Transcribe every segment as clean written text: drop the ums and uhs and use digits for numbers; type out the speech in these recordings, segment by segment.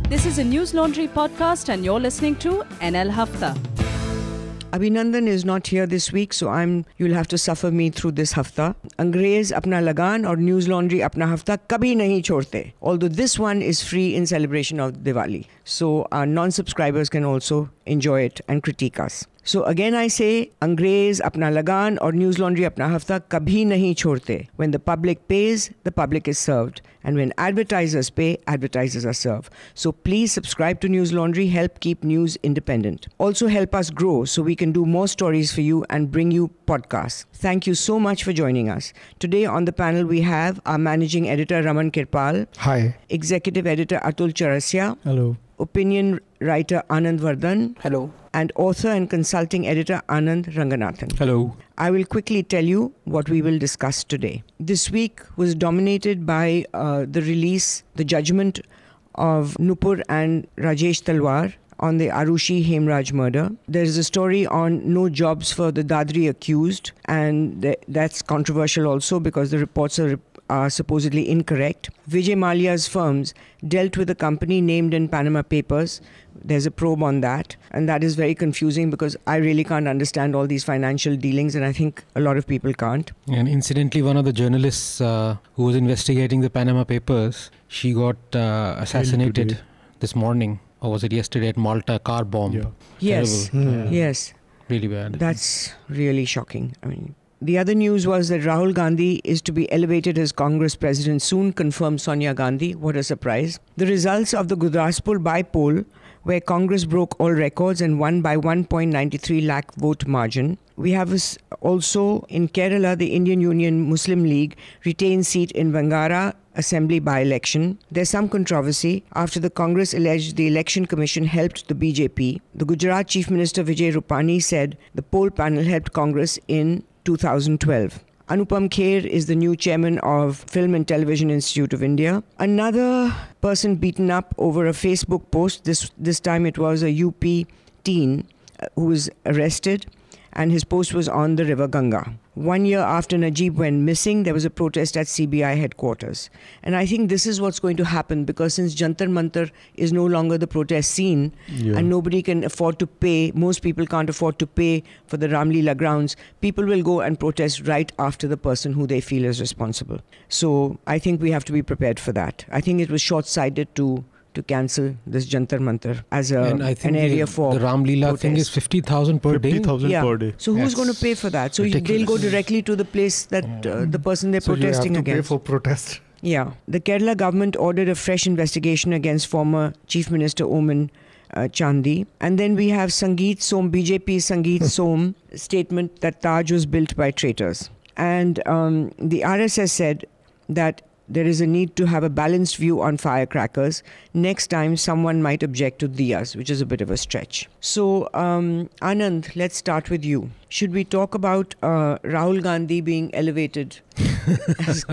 This is a News Laundry podcast and you're listening to NL Hafta. Abhinandan is not here this week, so you'll have to suffer me through this hafta. Angrez apna lagan or News Laundry apna hafta kabhi nahi chhodte. Although this one is free in celebration of Diwali. So our non-subscribers can also enjoy it and critique us. So again I say, Angrez apna lagan or News Laundry apna hafta kabhi nahi chhodte. When the public pays, the public is served. And when advertisers pay, advertisers are served. So please subscribe to News Laundry, help keep news independent. Also help us grow so we can do more stories for you and bring you podcasts. Thank you so much for joining us. Today on the panel we have our managing editor Raman Kirpal. Hi. Executive editor Atul Chaurasia. Hello. Opinion writer Anand Vardhan. Hello. And author and consulting editor Anand Ranganathan. Hello. I will quickly tell you what we will discuss today. This week was dominated by the judgment of Nupur and Rajesh Talwar on the Aarushi-Hemraj murder. There is a story on no jobs for the Dadri accused, and that's controversial also because the reports are supposedly incorrect. Vijay Mallya's firms dealt with a company named in Panama Papers. There's a probe on that, and that is very confusing because I really can't understand all these financial dealings, and I think a lot of people can't. And incidentally, one of the journalists who was investigating the Panama Papers, she got assassinated this morning, or was it yesterday, at Malta, car bomb. Yeah. Yes, yes. Really bad. That's really shocking. I mean, the other news was that Rahul Gandhi is to be elevated as Congress president soon, confirmed Sonia Gandhi. What a surprise. The results of the Gurdaspur by-poll, where Congress broke all records and won by 1.93 lakh vote margin. We have also in Kerala, the Indian Union Muslim League retained seat in Vangara Assembly by-election. There's some controversy after the Congress alleged the Election Commission helped the BJP. The Gujarat Chief Minister Vijay Rupani said the poll panel helped Congress in 2012. Anupam Kher is the new chairman of Film and Television Institute of India. Another person beaten up over a Facebook post. This time it was a UP teen who was arrested, and his post was on the river Ganga. 1 year after Najib went missing, there was a protest at CBI headquarters. And I think this is what's going to happen, because since Jantar Mantar is no longer the protest scene, and nobody can afford to pay, most people can't afford to pay for the Ramlila grounds, people will go and protest right after the person who they feel is responsible. So I think we have to be prepared for that. I think it was short-sighted to cancel this Jantar Mantar as an area for the Ramlila protest. thing is 50,000 per day. 50,000 per day. So who's going to pay for that? So they'll go directly to the place that the person they're protesting you have to against. pay for protest. Yeah. The Kerala government ordered a fresh investigation against former Chief Minister Oman Chandi. And then we have BJP Sangeet Som statement that Taj was built by traitors. And the RSS said that there is a need to have a balanced view on firecrackers. Next time, someone might object to diyas, which is a bit of a stretch. So, Anand, let's start with you. Should we talk about Rahul Gandhi being elevated as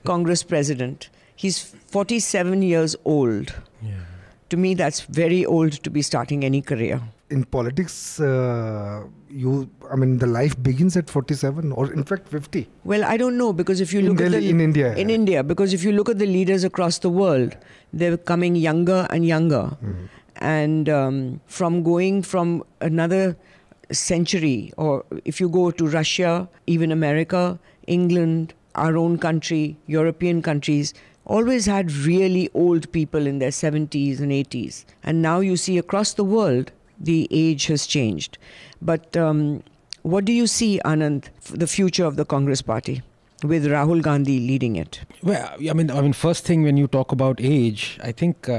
Congress president? He's 47 years old. Yeah. To me, that's very old to be starting any career. In politics, the life begins at 47 or in fact 50. Well, I don't know, because if you look at in India. In India, because if you look at the leaders across the world, they're becoming younger and younger. And from going from another century, or if you go to Russia, even America, England, our own country, European countries, always had really old people in their 70s and 80s. And now you see across the world, the age has changed. But what do you see, Anand, the future of the Congress party with Rahul Gandhi leading it? Well, I mean, first thing, when you talk about age, I think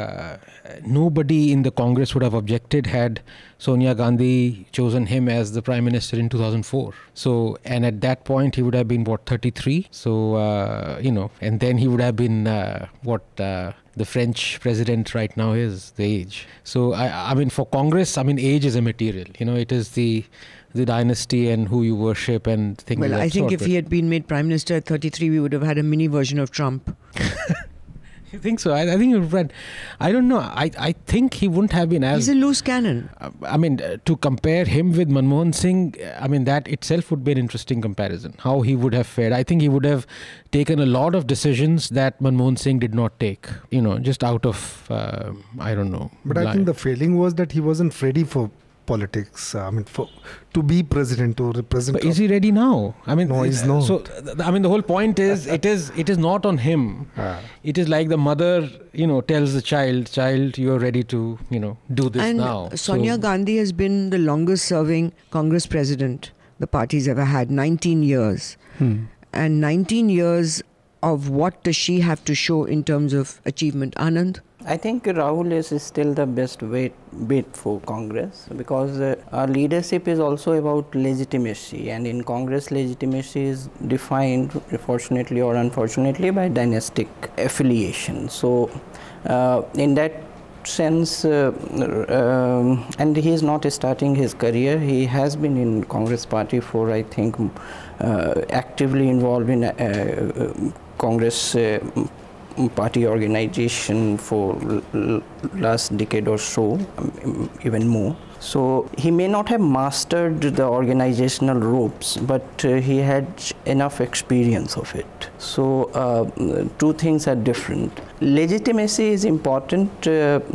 nobody in the Congress would have objected had Sonia Gandhi chosen him as the Prime Minister in 2004. So, and at that point, he would have been, 33? So, and then he would have been, the French president right now is, the age. So, I mean, for Congress, age is immaterial. It is the dynasty and who you worship and things like that. Well, I think if he had been made Prime Minister at 33, we would have had a mini version of Trump. You think so? I think you're right. I don't know. I think he wouldn't have been as... He's a loose cannon. To compare him with Manmohan Singh, that itself would be an interesting comparison. How he would have fared. I think he would have taken a lot of decisions that Manmohan Singh did not take. Just out of, I don't know. But I think the failing was that he wasn't ready for politics. To be president or represent. But is he ready now? No, he's not. So, the whole point is, it is not on him. It is like the mother, tells the child, you are ready to, do this now. Sonia Gandhi has been the longest serving Congress president the party's ever had, 19 years. And 19 years of what does she have to show in terms of achievement? Anand? I think Rahul is still the best bet for Congress, because our leadership is also about legitimacy, and in Congress legitimacy is defined, fortunately or unfortunately, by dynastic affiliation. So in that sense, and he is not starting his career, he has been in Congress party for, I think, actively involved in Congress party organization for last decade or so, even more. So he may not have mastered the organizational ropes, but he had enough experience of it. So two things are different. Legitimacy is important. Even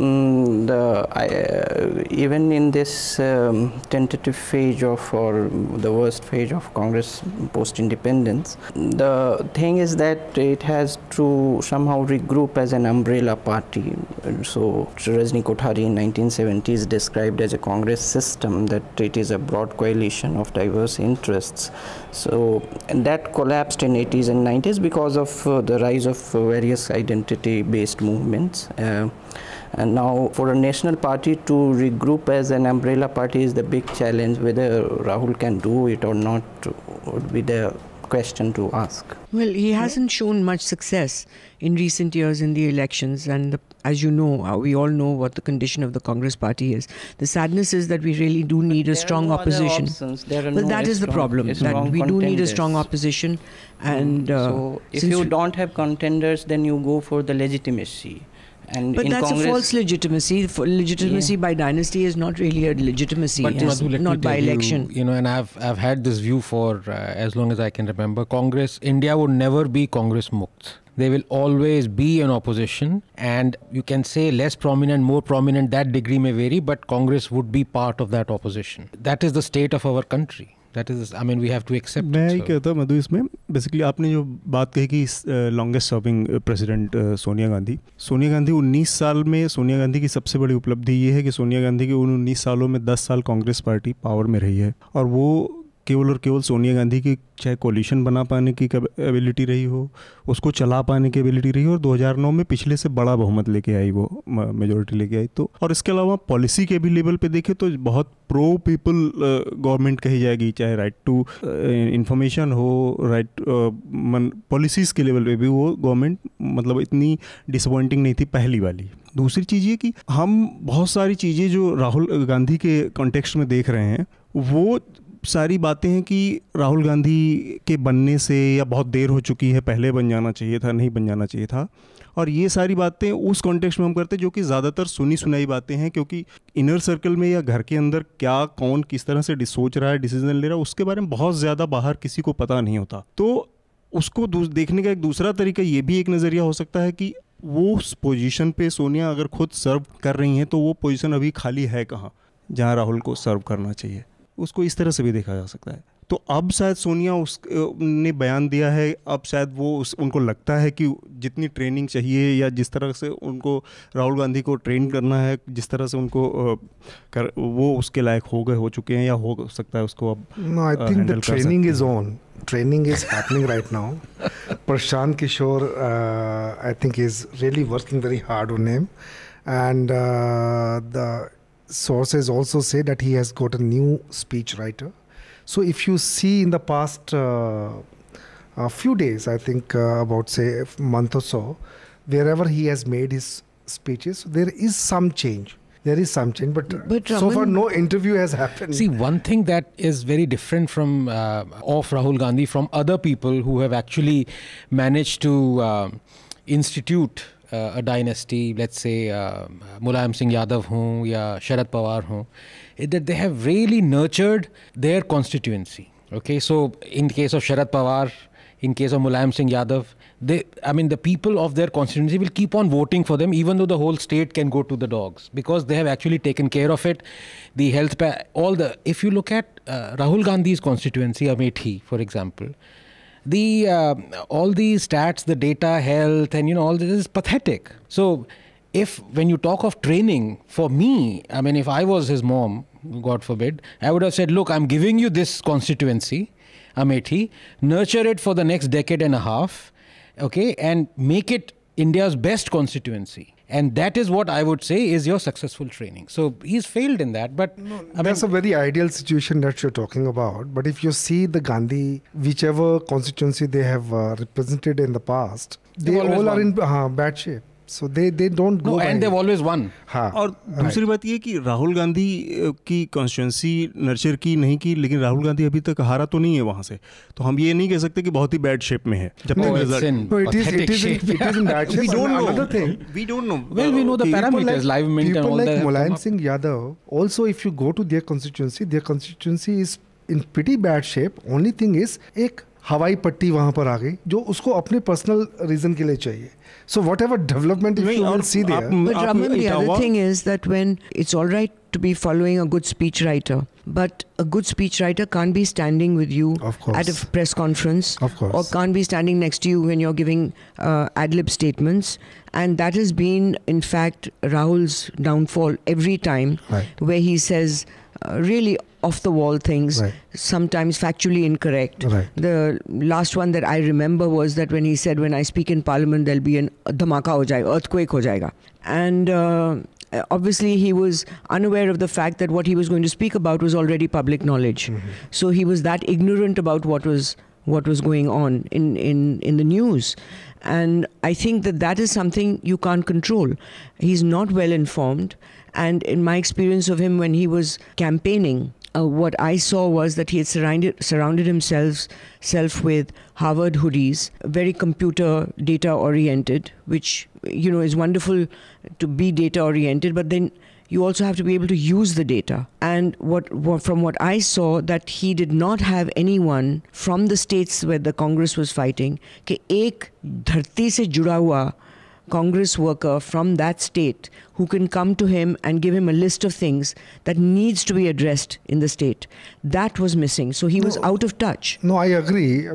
in this tentative phase of, or the worst phase of Congress post-independence, the thing is that it has to somehow regroup as an umbrella party. So Rajni Kothari in 1970s described as a Congress system that it is a broad coalition of diverse interests. So, and that collapsed in 80s and 90s because of the rise of various identity-based movements. And now for a national party to regroup as an umbrella party is the big challenge. Whether Rahul can do it or not would be the question to ask. Well, he hasn't shown much success in recent years in the elections, and as you know, we all know what the condition of the Congress party is. The sadness is that we really do need a strong opposition. Well, that is the problem, that we do need a strong opposition. And so if you don't have contenders, then you go for the legitimacy. But that's a false legitimacy. Legitimacy by dynasty is not really a legitimacy, but not by election. And I've had this view for as long as I can remember. India would never be Congress Mukt. They will always be an opposition, and you can say less prominent, more prominent, that degree may vary, but Congress would be part of that opposition. That is the state of our country. That is, we have to accept मैं it. ही कहता हूँ मधु, इसमें basically आपने जो बात कही कि longest serving president Sonia Gandhi 19 साल में, सोनिया गांधी की सबसे बड़ी उपलब्धि ये है कि सोनिया गांधी के उन 19 सालों में 10 साल कांग्रेस पार्टी पावर में रही है, और वो केवल और केवल सोनिया गांधी की चाहे कोलिशन बना पाने की एबिलिटी रही हो, उसको चला पाने की एबिलिटी रही हो, और 2009 में पिछले से बड़ा बहुमत लेके आई, वो मेजोरिटी लेके आई। तो और इसके अलावा पॉलिसी के भी लेवल पे देखें तो बहुत प्रो पीपल गवर्नमेंट कही जाएगी, चाहे राइट टू इंफॉर्मेशन हो, राइट पॉलिसीज़ के लेवल पे भी वो गवर्नमेंट मतलब इतनी डिसअपॉइंटिंग नहीं थी पहली वाली। दूसरी चीज़ ये कि हम बहुत सारी चीज़ें जो राहुल गांधी के कॉन्टेक्स्ट में देख रहे हैं, वो सारी बातें हैं कि राहुल गांधी के बनने से या बहुत देर हो चुकी है, पहले बन जाना चाहिए था, नहीं बन जाना चाहिए था, और ये सारी बातें उस कॉन्टेक्स्ट में हम करते हैं जो कि ज़्यादातर सुनी सुनाई बातें हैं, क्योंकि इनर सर्कल में या घर के अंदर क्या कौन किस तरह से सोच रहा है, डिसीजन ले रहा है, उसके बारे में बहुत ज़्यादा बाहर किसी को पता नहीं होता। तो उसको देखने का एक दूसरा तरीका ये भी एक नज़रिया हो सकता है कि वो उस पोजीशन पे सोनिया अगर खुद सर्व कर रही हैं तो वो पोजीशन अभी खाली है कहाँ जहाँ राहुल को सर्व करना चाहिए, उसको इस तरह से भी देखा जा सकता है। तो अब शायद सोनिया ने बयान दिया है, अब शायद वो उनको लगता है कि जितनी ट्रेनिंग चाहिए या जिस तरह से उनको राहुल गांधी को ट्रेन करना है, जिस तरह से उनको वो उसके लायक हो चुके हैं, या हो सकता है उसको अब No, I think the training is on. Training is happening right now. Prashant Kishore, I think, is really working very hard on him, and the sources also say that he has got a new speech writer. So if you see in the past a few days, I think about say a month or so, wherever he has made his speeches, there is some change. There is some change, but so far no interview has happened. See, one thing that is very different from of Rahul Gandhi from other people who have actually managed to institute a dynasty, let's say Mulayam Singh Yadav ho ya Sharad Pawar ho, that they have really nurtured their constituency. Okay, so in the case of Sharad Pawar, in case of Mulayam Singh Yadav, the people of their constituency will keep on voting for them, even though the whole state can go to the dogs, because they have actually taken care of it. The health, if you look at Rahul Gandhi's constituency, Amethi, for example, all the stats, the data, health, and all this is pathetic. So when you talk of training, for me, if I was his mom, God forbid, I would have said, look, I'm giving you this constituency, Amethi, nurture it for the next decade and a half, okay, and make it India's best constituency. And that is what I would say is your successful training. So he's failed in that. But that's a very ideal situation that you're talking about. But if you see the Gandhi, whichever constituency they have represented in the past, they all are in bad shape. So they don't go. No, and they've always won. और दूसरी बात ये कि राहुल गांधी की constituency nurture की नहीं की, लेकिन राहुल गांधी अभी तक हारा तो नहीं है वहाँ से, तो हम ये नहीं कह सकते कि बहुत ही बैड शेप में है. जब तक it is in bad shape. We don't know. Another thing, we don't know. Well, we know the parameters, live mint and all that. People like Mulayam Singh Yadav, also if you go to their constituency is in pretty bad shape. Only thing is एक हवाई पट्टी वहाँ पर आ गई जो उसको अपने personal reason के लिए चाहिए. So whatever development you will see there. But Raman, the other thing is that when it's all right to be following a good speechwriter, but a good speechwriter can't be standing with you at a press conference, or can't be standing next to you when you're giving ad-lib statements. And that has been, in fact, Rahul's downfall every time, where he says really off-the-wall things, sometimes factually incorrect. The last one that I remember was that when he said, when I speak in Parliament, there'll be a dhamaka ho jayega, earthquake ho jayega. And obviously he was unaware of the fact that what he was going to speak about was already public knowledge. So he was that ignorant about what was going on in the news. And I think that is something you can't control. He's not well informed. And in my experience of him when he was campaigning, what I saw was that he had surrounded himself with Harvard hoodies, very computer data oriented, which is wonderful to be data oriented, but then you also have to be able to use the data. And from what I saw, that he did not have anyone from the states where the Congress was fighting, कि एक धरती से जुड़ा हुआ Congress worker from that state who can come to him and give him a list of things that needs to be addressed in the state. That was missing. So he was out of touch. No, I agree.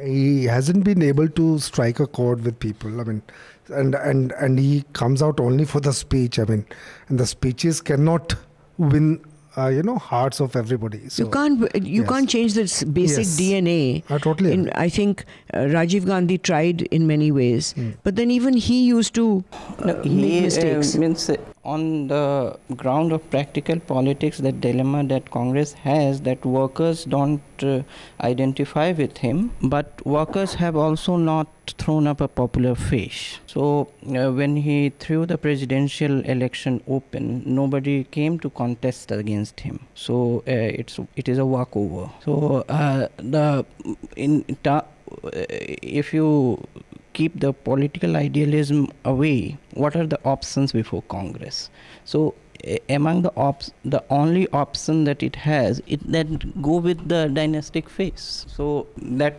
He hasn't been able to strike a chord with people. And he comes out only for the speech. And the speeches cannot win hearts of everybody. So, you can't change this basic DNA. I totally agree. I think Rajiv Gandhi tried in many ways, but then even he used to make mistakes. On the ground of practical politics, the dilemma that Congress has, that workers don't identify with him, but workers have also not thrown up a popular face. So when he threw the presidential election open, nobody came to contest against him. So it is a walkover. So if you keep the political idealism away, what are the options before Congress? So among the only option that it has, it then go with the dynastic phase. So that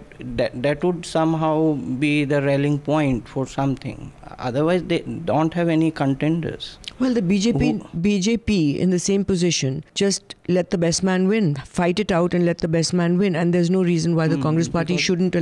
would somehow be the rallying point for something. Otherwise, they don't have any contenders. Well, the BJP in the same position, just let the best man win, fight it out and let the best man win. And there's no reason why the Congress party shouldn't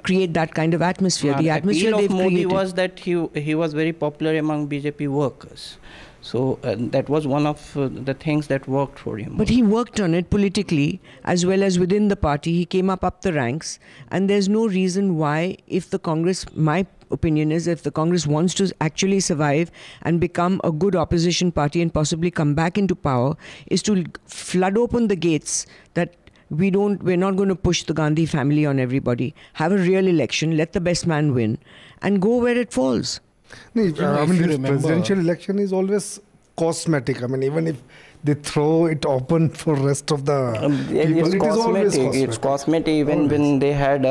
create that kind of atmosphere. The atmosphere they've created. Modi was that he was very popular among BJP workers. So that was one of the things that worked for him. But he worked on it politically as well as within the party. He came up the ranks. And there's no reason why, if the Congress, my opinion is, if the Congress wants to actually survive and become a good opposition party and possibly come back into power, is to flood open the gates that we're not going to push the Gandhi family on everybody. Have a real election, let the best man win, and go where it falls. This presidential election is always cosmetic. Even if they throw it open for rest of the people. It's cosmetic. It's cosmetic. Even when they had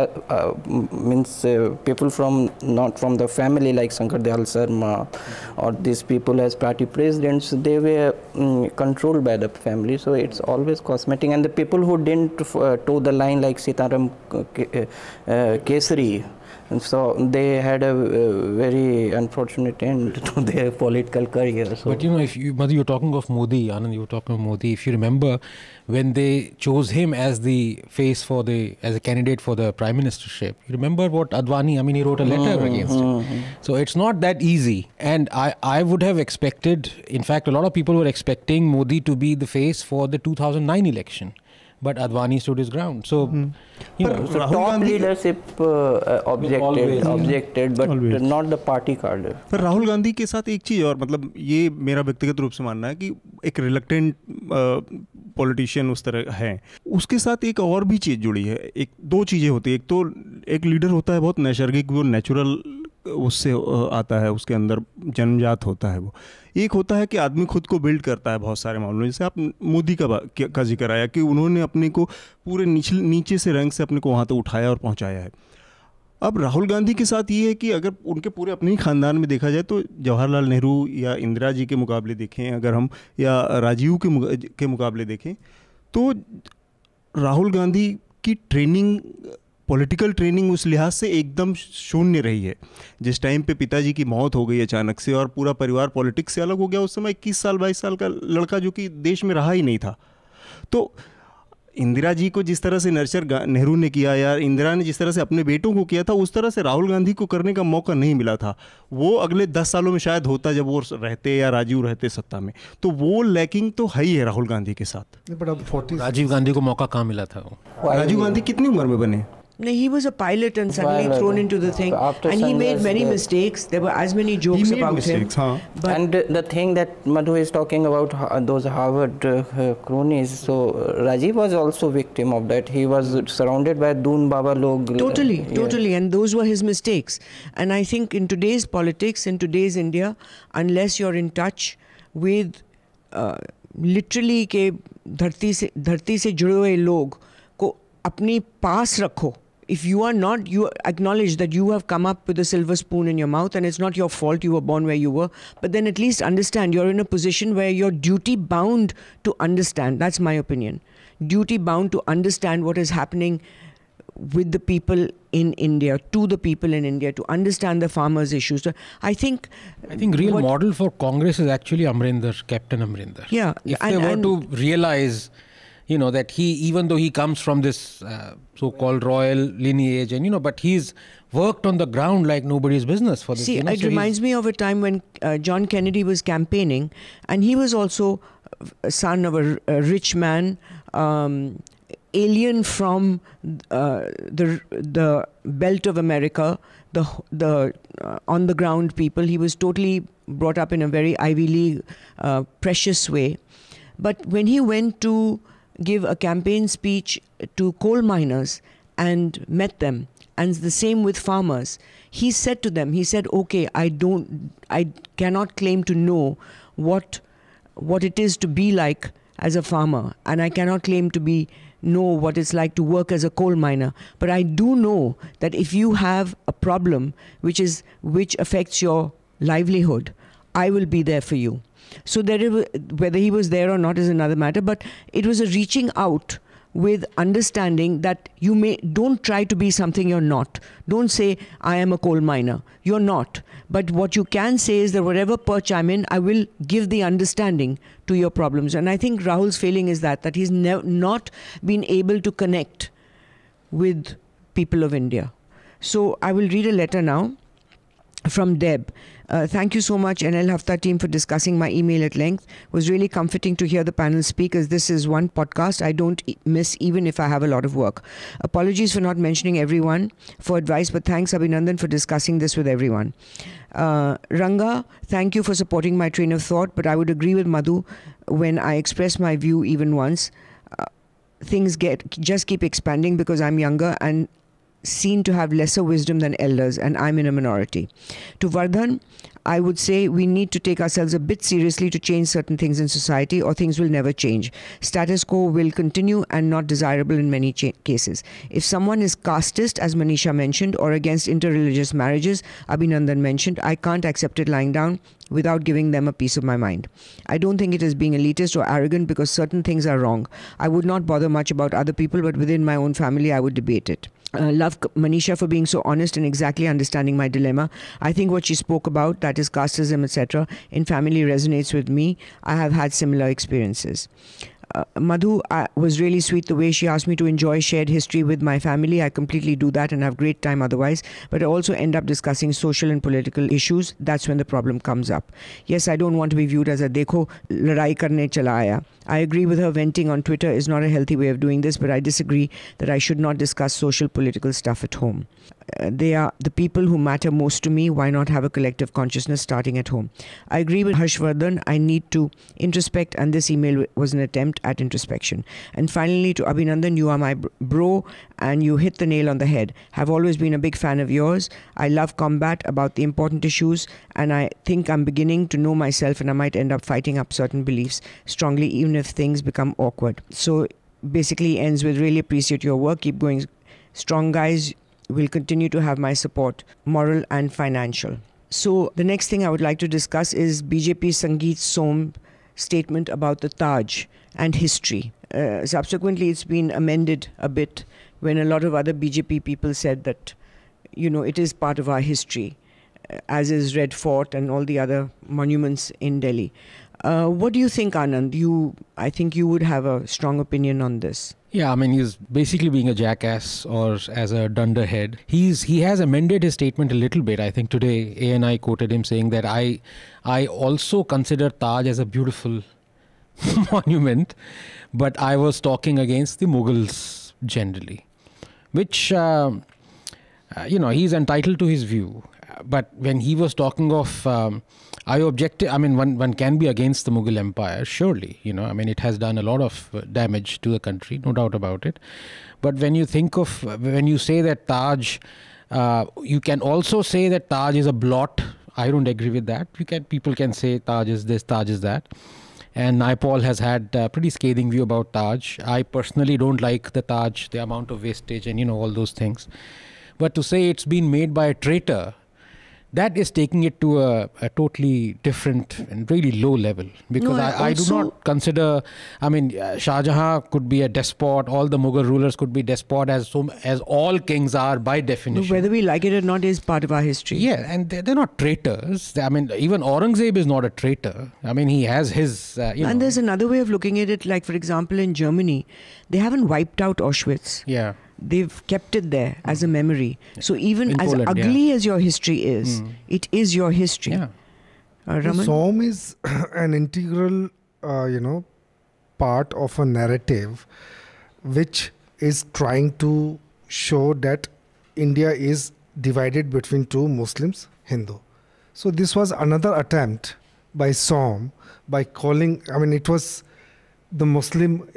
people from not from the family like Shankar Dayal Sharma or these people as party presidents, they were controlled by the family. So it's always cosmetic. And the people who didn't toe the line like Sitaram Kesari, and so they had a very unfortunate end to their political career. So. But if Madhu, you're talking of Modi, Anand, you were talking of Modi. If you remember, when they chose him as the face as a candidate for the prime ministership, you remember what Advani, he wrote a letter against him. So it's not that easy. And I would have expected, in fact, a lot of people were expecting Modi to be the face for the 2009 election. But Advani stood his ground. So, so top leadership objected, but not the party card. पर राहुल गांधी के साथ एक चीज़ और मतलब ये मेरा व्यक्तिगत रूप से मानना है कि एक रिलक्टेंट पॉलिटिशियन उस तरह है, उसके साथ एक और भी चीज़ जुड़ी है. एक दो चीज़ें होती है. एक तो एक लीडर होता है बहुत नैसर्गिक, वो नेचुरल उससे आता है, उसके अंदर जन्मजात होता है वो. एक होता है कि आदमी खुद को बिल्ड करता है बहुत सारे मामलों में. जैसे आप मोदी का जिक्र आया कि उन्होंने अपने को पूरे नीचे से रैंक से अपने को वहाँ तक उठाया और पहुँचाया है. अब राहुल गांधी के साथ ये है कि अगर उनके पूरे अपने ही ख़ानदान में देखा जाए तो जवाहरलाल नेहरू या इंदिरा जी के मुकाबले देखें अगर हम, या राजीव के मुकाबले देखें, तो राहुल गांधी की ट्रेनिंग, पॉलिटिकल ट्रेनिंग उस लिहाज से एकदम शून्य रही है. जिस टाइम पे पिताजी की मौत हो गई अचानक से और पूरा परिवार पॉलिटिक्स से अलग हो गया, उस समय 21 साल 22 साल का लड़का जो कि देश में रहा ही नहीं था. तो इंदिरा जी को जिस तरह से नर्चर नेहरू ने किया या इंदिरा ने जिस तरह से अपने बेटों को किया था, उस तरह से राहुल गांधी को करने का मौका नहीं मिला था. वो अगले 10 सालों में शायद होता जब वो रहते या राजीव रहते सत्ता में. तो वो लैकिंग तो है ही है राहुल गांधी के साथ. राजीव गांधी को मौका कहाँ मिला था? राजीव गांधी कितनी उम्र में बने? No, he was a pilot and suddenly thrown into the thing. And he made many mistakes. There were as many jokes about him. But and the thing that Madhu is talking about, those Harvard cronies, so Rajiv was also victim of that. He was surrounded by Doon Baba log. Totally. And those were his mistakes. And I think in today's politics, in today's India, unless you're in touch with literally के धरती से जुड़े हुए लोग को अपनी पास रखो. If you are not, you acknowledge that you have come up with a silver spoon in your mouth and it's not your fault, you were born where you were, but then at least understand you're in a position where you're duty bound to understand. That's my opinion. Duty bound to understand what is happening with the people in India, to the people in India, to understand the farmers' issues. So I think real model for Congress is actually Captain Amarinder. Yeah. If they were to realize that he, even though he comes from this so-called royal lineage, and but he's worked on the ground like nobody's business for this. See, it reminds me of a time when John Kennedy was campaigning, and he was also a son of a rich man, alien from the belt of America, the on the ground people. He was totally brought up in a very Ivy League, precious way. But when he went to give a campaign speech to coal miners and met them, and the same with farmers, he said to them, he said, okay, I cannot claim to know what it is to be like as a farmer, and I cannot claim to know what it's like to work as a coal miner, but I do know that if you have a problem which affects your livelihood, I will be there for you. So whether he was there or not is another matter, but it was a reaching out with understanding that don't try to be something you're not. Don't say, I am a coal miner. You're not. But what you can say is that whatever perch I'm in, I will give the understanding to your problems. And I think Rahul's failing is that he's not been able to connect with people of India. So I will read a letter now from Deb. Thank you so much, NL Hafta team, for discussing my email at length. It was really comforting to hear the panel speak, as this is one podcast I don't miss even if I have a lot of work. Apologies for not mentioning everyone for advice, but thanks Abhinandan for discussing this with everyone. Ranga, thank you for supporting my train of thought, but I would agree with Madhu when I express my view even once. Things just keep expanding because I'm younger and seen to have lesser wisdom than elders, and I'm in a minority. To Vardhan, I would say we need to take ourselves a bit seriously to change certain things in society, or things will never change. Status quo will continue and not desirable in many cases. If someone is casteist, as Manisha mentioned, or against interreligious marriages, Abhinandan mentioned, I can't accept it lying down without giving them a piece of my mind. I don't think it is being elitist or arrogant because certain things are wrong. I would not bother much about other people, but within my own family, I would debate it. Love Manisha for being so honest and exactly understanding my dilemma. I think what she spoke about, that is casteism, etc., in family resonates with me. I have had similar experiences. Madhu was really sweet the way she asked me to enjoy shared history with my family. I completely do that and have great time otherwise, but I also end up discussing social and political issues. That's when the problem comes up. Yes, I don't want to be viewed as a dekho ladai karne chala aaya. I agree with her, venting on Twitter is not a healthy way of doing this, but I disagree that I should not discuss social political stuff at home. They are the people who matter most to me. Why not have a collective consciousness starting at home? I agree with Harshvardhan. I need to introspect, and this email was an attempt at introspection. And finally, to Abhinandan, you are my bro and you hit the nail on the head. Have always been a big fan of yours. I love combat about the important issues, and I think I'm beginning to know myself, and I might end up fighting up certain beliefs strongly even if things become awkward. So basically ends with, really appreciate your work. Keep going strong, guys. Will continue to have my support, moral and financial. So the next thing I would like to discuss is BJP Sangeet Som statement about the Taj and history. Subsequently, it's been amended a bit when a lot of other BJP people said that, it is part of our history, as is Red Fort and all the other monuments in Delhi. What do you think, Anand? I think you would have a strong opinion on this. Yeah, I mean, he's basically being a jackass or as a dunderhead. He has amended his statement a little bit. I think today ANI quoted him saying that I also consider Taj as a beautiful monument, but I was talking against the Mughals generally, which, he's entitled to his view. But when he was talking of, I objected, I mean, one can be against the Mughal Empire, surely, it has done a lot of damage to the country, no doubt about it. But when you say that Taj, you can also say that Taj is a blot. I don't agree with that. People can say Taj is this, Taj is that. And Naipaul has had a pretty scathing view about Taj. I personally don't like the Taj, the amount of wastage and, all those things. But to say it's been made by a traitor, that is taking it to a totally different and really low level. Because I do not consider, Shah Jahan could be a despot, all the Mughal rulers could be despot as all kings are by definition. No, whether we like it or not is part of our history. Yeah, and they're not traitors. Even Aurangzeb is not a traitor. He has his, And there's another way of looking at it, like for example in Germany, they haven't wiped out Auschwitz. Yeah. They've kept it there as a memory. So even in as Poland, ugly as your history is, it is your history. Yeah. Raman? Som is an integral, part of a narrative which is trying to show that India is divided between two Muslims, Hindu. So this was another attempt by Som by calling, it was the Muslim,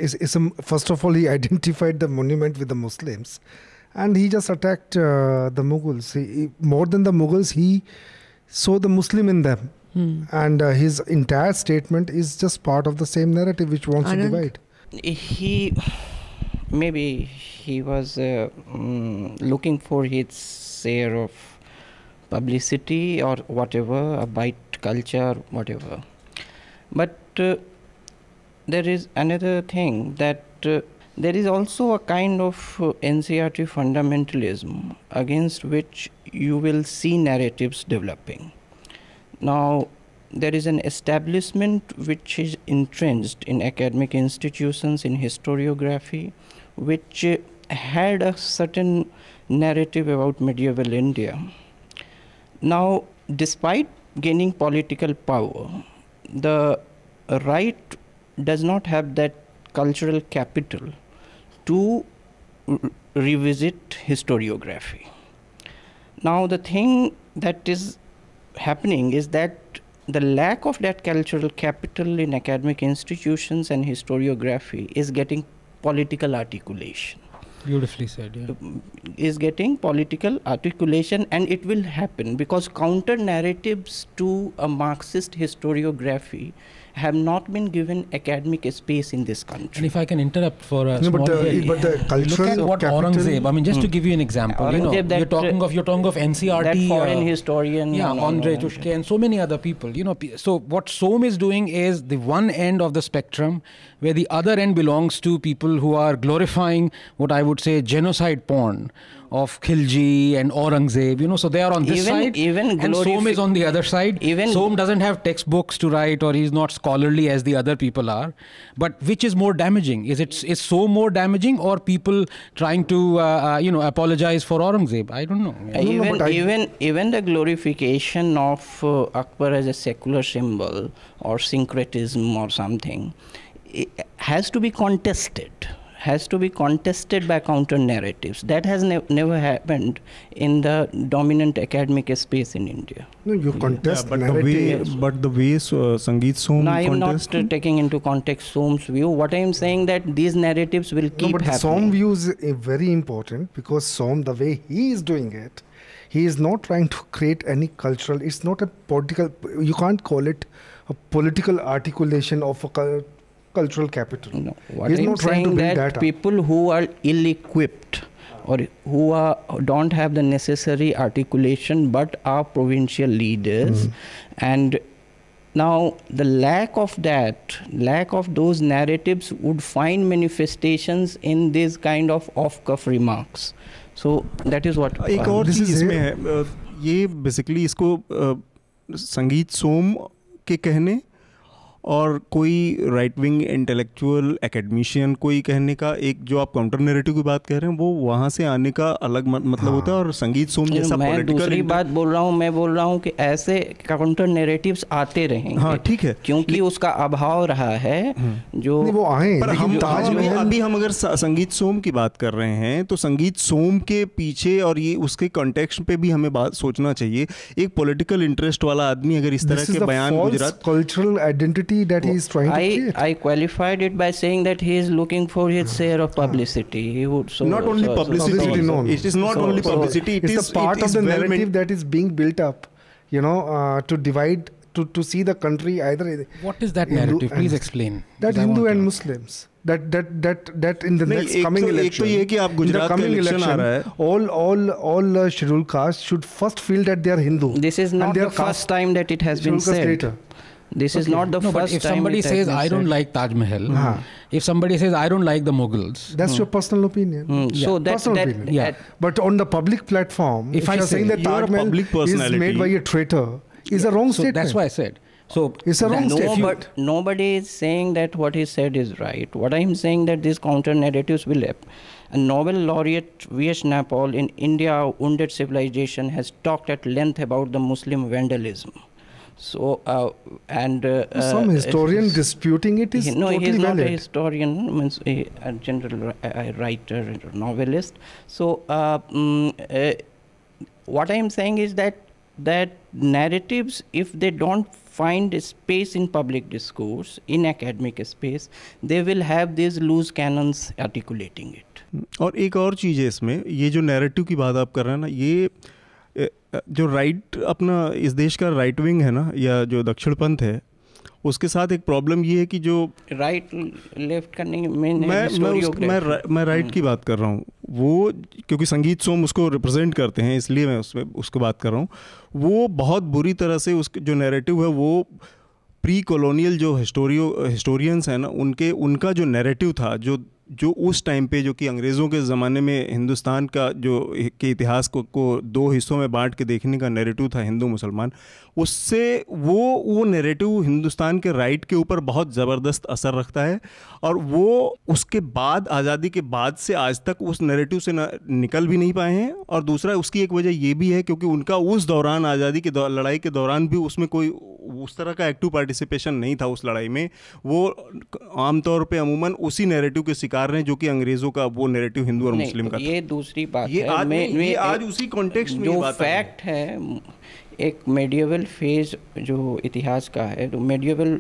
first of all, he identified the monument with the Muslims and he just attacked the Mughals. More than the Mughals, he saw the Muslim in them. And his entire statement is just part of the same narrative which wants to divide. He was looking for his share of publicity or whatever, a bite culture, whatever. But there is another thing that there is also a kind of NCRT fundamentalism against which you will see narratives developing. Now, there is an establishment which is entrenched in academic institutions, in historiography, which had a certain narrative about medieval India. Now, despite gaining political power, the right does not have that cultural capital to revisit historiography. Now, the thing that is happening is that the lack of that cultural capital in academic institutions and historiography is getting political articulation. Beautifully said, yeah. Is getting political articulation, and it will happen because counter narratives to a Marxist historiography have not been given academic space in this country. And if I can interrupt for a No, small but bit, the cultural look at what capital- Aurangzeb, I mean, just to give you an example, you know, Aurangzeb, you're talking of NCRT, that foreign historian, yeah, Andre Tushke, and so many other people. You know, so what Som is doing is the one end of the spectrum, where the other end belongs to people who are glorifying what I would say genocide porn of Khilji and Aurangzeb, you know, so they are on this side, and Som is on the other side. Som doesn't have textbooks to write, or he's not scholarly as the other people are. But which is more damaging? Is Som more damaging, or people trying to apologize for Aurangzeb? I don't know. Even the glorification of Akbar as a secular symbol or syncretism or something, it has to be contested. Has to be contested by counter narratives. That has never happened in the dominant academic space in India. No, you contest but narratives. the way Sangeet Som No, I am not contested. taking into context Som's view. What I am saying that these narratives will keep No, but happening. Som view is very important because Som, the way he is doing it, he is not trying to create any cultural. It's not a political. You can't call it a political articulation of a cultural capital. No, what He's I'm not trying to saying build that that up. people who are ill-equipped or who don't have the necessary articulation but are provincial leaders, and now the lack of those narratives would find manifestations in this kind of off-cuff remarks. So that is what. एक और This चीज is इसमें here. है, ये basically इसको संगीत सोम के कहने और कोई राइट विंग इंटेलेक्चुअल एकेडमिशियन कोई कहने का, एक जो आप काउंटर नैरेटिव की बात कह रहे हैं वो वहाँ से आने का अलग मतलब होता है, और संगीत सोम जैसा मैं दूसरी बात बोल रहा हूँ, मैं बोल रहा हूँ कि ऐसे काउंटर नैरेटिव्स आते रहेंगे। हाँ ठीक है, क्योंकि उसका अभाव रहा है जो वो आए। पर हम अभी हम अगर संगीत सोम की बात कर रहे हैं तो संगीत सोम के पीछे और ये उसके कॉन्टेक्स्ट पे भी हमें बात सोचना चाहिए। एक पॉलिटिकल इंटरेस्ट वाला आदमी अगर इस तरह के बयान Gujarat cultural identity that he is trying to create. I qualified it by saying that he is looking for his share of publicity. He would not only publicity. No. It is not only publicity. It is a part of the narrative that is being built up, to divide, to see the country either. What is that narrative? Please explain. That Hindu and Muslims. That in the next coming election, एक तो ये कि आप गुजरात का election आ रहा है, all scheduled castes should first feel that they are Hindu. This is not the first time that it has been said. This is not the first but if time. Somebody says, I don't like Taj Mahal, if somebody says, I don't like the Mughals, that's your personal opinion. So but on the public platform, if you're saying that Taj Mahal is made by a traitor, is a wrong statement. That's why I said. So it's a wrong statement. But nobody is saying that what he said is right. What I am saying that these counter narratives will happen. A Nobel laureate V.S. Naipaul in India, Wounded Civilization, has talked at length about the Muslim vandalism. So some historian disputing it is totally he is valid. not a historian, means a general writer, novelist. So what I am saying is that narratives, if they don't find a space in public discourse, in academic space, they will have these loose cannons articulating it. और एक और चीज़ है इसमें, ये जो narrative की बात आप कर रहे हैं ना, ये जो राइट अपना इस देश का राइट विंग है ना, या जो दक्षिण पंथ है, उसके साथ एक प्रॉब्लम ये है कि जो राइट लेफ्ट करने मैं राइट की बात कर रहा हूँ, वो क्योंकि संगीत सोम उसको रिप्रेजेंट करते हैं इसलिए मैं उसको बात कर रहा हूँ, वो बहुत बुरी तरह से उसके जो नैरेटिव है वो प्री कॉलोनियल जो हिस्टोरियंस हैं ना, उनका जो नैरेटिव था, जो उस टाइम पे, जो कि अंग्रेज़ों के ज़माने में हिंदुस्तान का के इतिहास को दो हिस्सों में बांट के देखने का नैरेटिव था, हिंदू मुसलमान, उससे वो नैरेटिव हिंदुस्तान के राइट के ऊपर बहुत ज़बरदस्त असर रखता है, और वो उसके बाद आज़ादी के बाद से आज तक उस नैरेटिव से निकल भी नहीं पाए हैं। और दूसरा उसकी एक वजह ये भी है क्योंकि उनका उस दौरान आज़ादी की लड़ाई के दौरान भी उसमें कोई उस तरह का एक्टिव पार्टिसिपेशन नहीं था उस लड़ाई में। वो आमतौर पे अमूमन उसी नैरेटिव के शिकार रहे जो कि अंग्रेज़ों का वो नैरेटिव हिंदू और मुस्लिम का था। ये दूसरी बात ये है, आज उसी कॉन्टेक्स्ट में जो फैक्ट है, एक मेडिएवल फेज जो इतिहास का है, तो medieval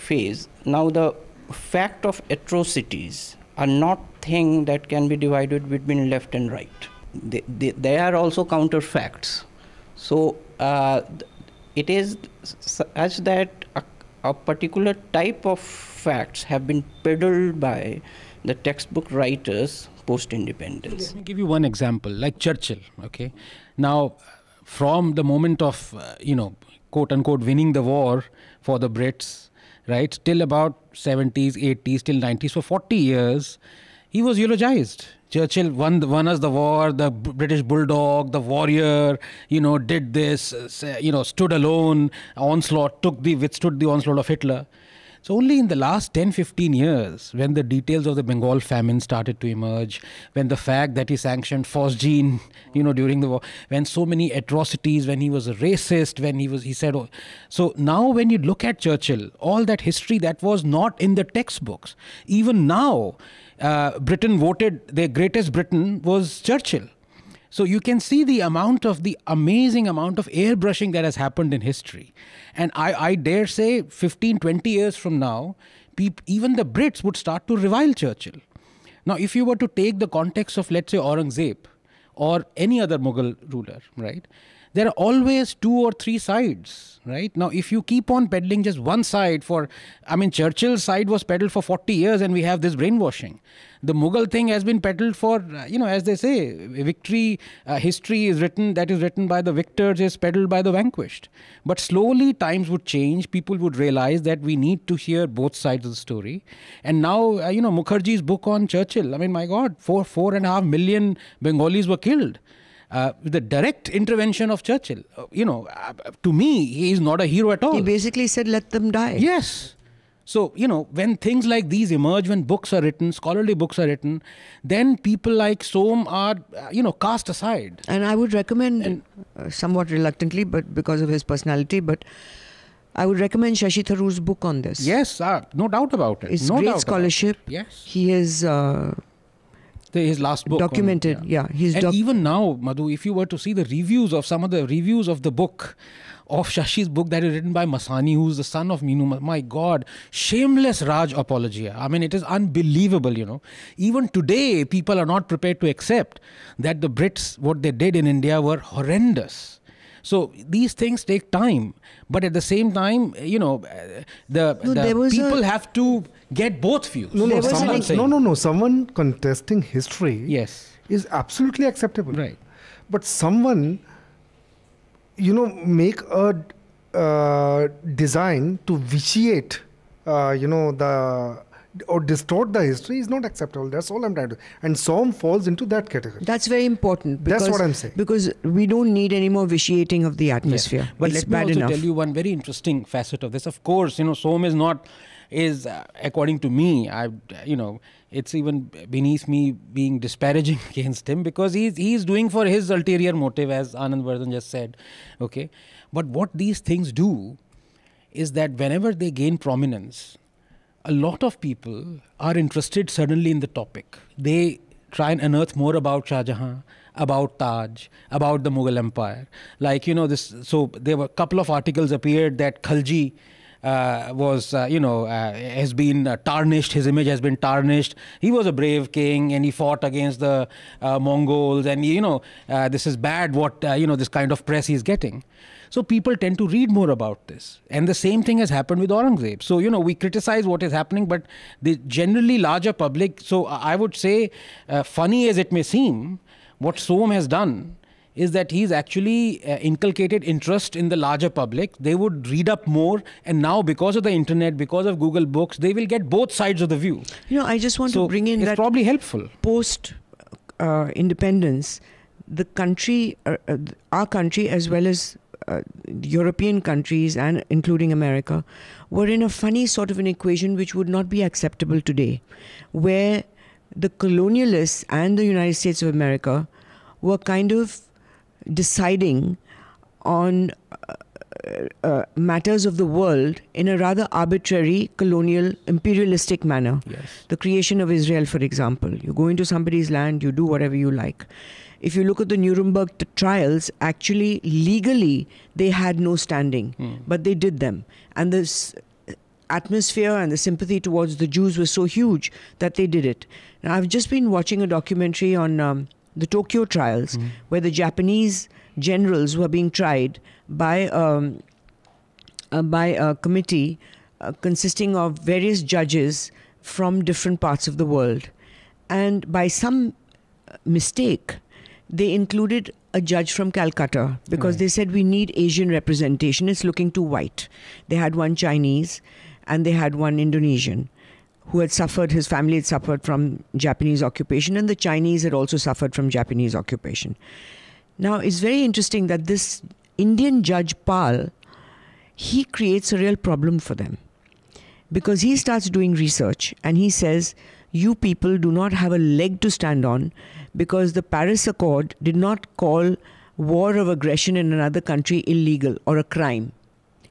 phase, now the fact of atrocities are not thing that can be divided between left and right. They are also counterfacts. So it is such that a particular type of facts have been peddled by the textbook writers post-independence. Let me give you one example, like Churchill. Okay, now from the moment of quote unquote winning the war for the Brits, right, till about 70s, 80s, till 90s, for 40 years, he was eulogized. Churchill won us the war, the British bulldog, the warrior, did this, stood alone, withstood the onslaught of Hitler. So only in the last 10, 15 years, when the details of the Bengal famine started to emerge, when the fact that he sanctioned phosgene, during the war, when so many atrocities, when he was a racist, he said, so now when you look at Churchill, all that history that was not in the textbooks, even now, Britain voted, their greatest Briton was Churchill. So you can see the amazing amount of airbrushing that has happened in history. And I dare say 15, 20 years from now, even the Brits would start to revile Churchill. Now, if you were to take the context of, let's say, Aurangzeb or any other Mughal ruler, right, there are always 2 or 3 sides, right? Now, if you keep on peddling just one side Churchill's side was peddled for 40 years and we have this brainwashing. The Mughal thing has been peddled for, as they say, history is written by the victors, is peddled by the vanquished. But slowly times would change. People would realize that we need to hear both sides of the story. And now, Mukherjee's book on Churchill, my God, 4.5 million Bengalis were killed. With the direct intervention of Churchill. To me, he is not a hero at all. He basically said, let them die. Yes. So, when things like these emerge, when books are written, scholarly books are written, then people like Som are, cast aside. And I would recommend, somewhat reluctantly, but because of his personality, but I would recommend Shashi Tharoor's book on this. Yes, no doubt about it. It's great scholarship. Yes. He is... his last book documented, even now, Madhu, if you were to see the reviews of some of the reviews of the book, of Shashi's book that is written by Masani, who's the son of Meenu, my God, shameless Raj apologia. It is unbelievable, Even today, people are not prepared to accept that the Brits, what they did in India were horrendous. So these things take time, but at the same time, people have to get both views. Someone contesting history, yes, is absolutely acceptable. Right. But someone, make a design to vitiate, or distort the history is not acceptable. That's all I'm trying to. And Som falls into that category. That's very important. That's what I'm saying. Because we don't need any more vitiating of the atmosphere. Yeah. But it's let me bad also enough. tell you one very interesting facet of this. Of course, Som is according to me, it's even beneath me being disparaging against him, because he's doing for his ulterior motive, as Anand Vardhan just said. Okay, but what these things do is that whenever they gain prominence, a lot of people are interested suddenly in the topic. They try and unearth more about Shah Jahan, about Taj, about the Mughal Empire. Like, so there were a couple of articles appeared that Khalji has been tarnished, his image has been tarnished. He was a brave king and he fought against the Mongols, and this is bad what this kind of press he's getting. So people tend to read more about this. And the same thing has happened with Aurangzeb. So, we criticize what is happening, but the generally larger public, so I would say, funny as it may seem, what Som has done is that he's actually inculcated interest in the larger public. They would read up more, and now because of the internet, because of Google Books, they will get both sides of the view. I just want to bring in it's that probably helpful. Post independence, the country, our country, as well as European countries and including America, were in a funny sort of an equation which would not be acceptable today, where the colonialists and the United States of America were kind of deciding on matters of the world in a rather arbitrary, colonial, imperialistic manner. Yes. The creation of Israel, for example. You go into somebody's land, you do whatever you like. If you look at the Nuremberg trials, actually, legally, they had no standing, but they did them. And this atmosphere and the sympathy towards the Jews was so huge that they did it. Now, I've just been watching a documentary on the Tokyo trials, where the Japanese generals were being tried by a committee consisting of various judges from different parts of the world. And by some mistake, they included a judge from Calcutta because they said we need Asian representation. It's looking too white. They had one Chinese and they had one Indonesian who had suffered, his family had suffered from Japanese occupation, and the Chinese had also suffered from Japanese occupation. Now, it's very interesting that this Indian judge Pal, he creates a real problem for them because he starts doing research and he says, you people do not have a leg to stand on because the Paris Accord did not call war of aggression in another country illegal or a crime.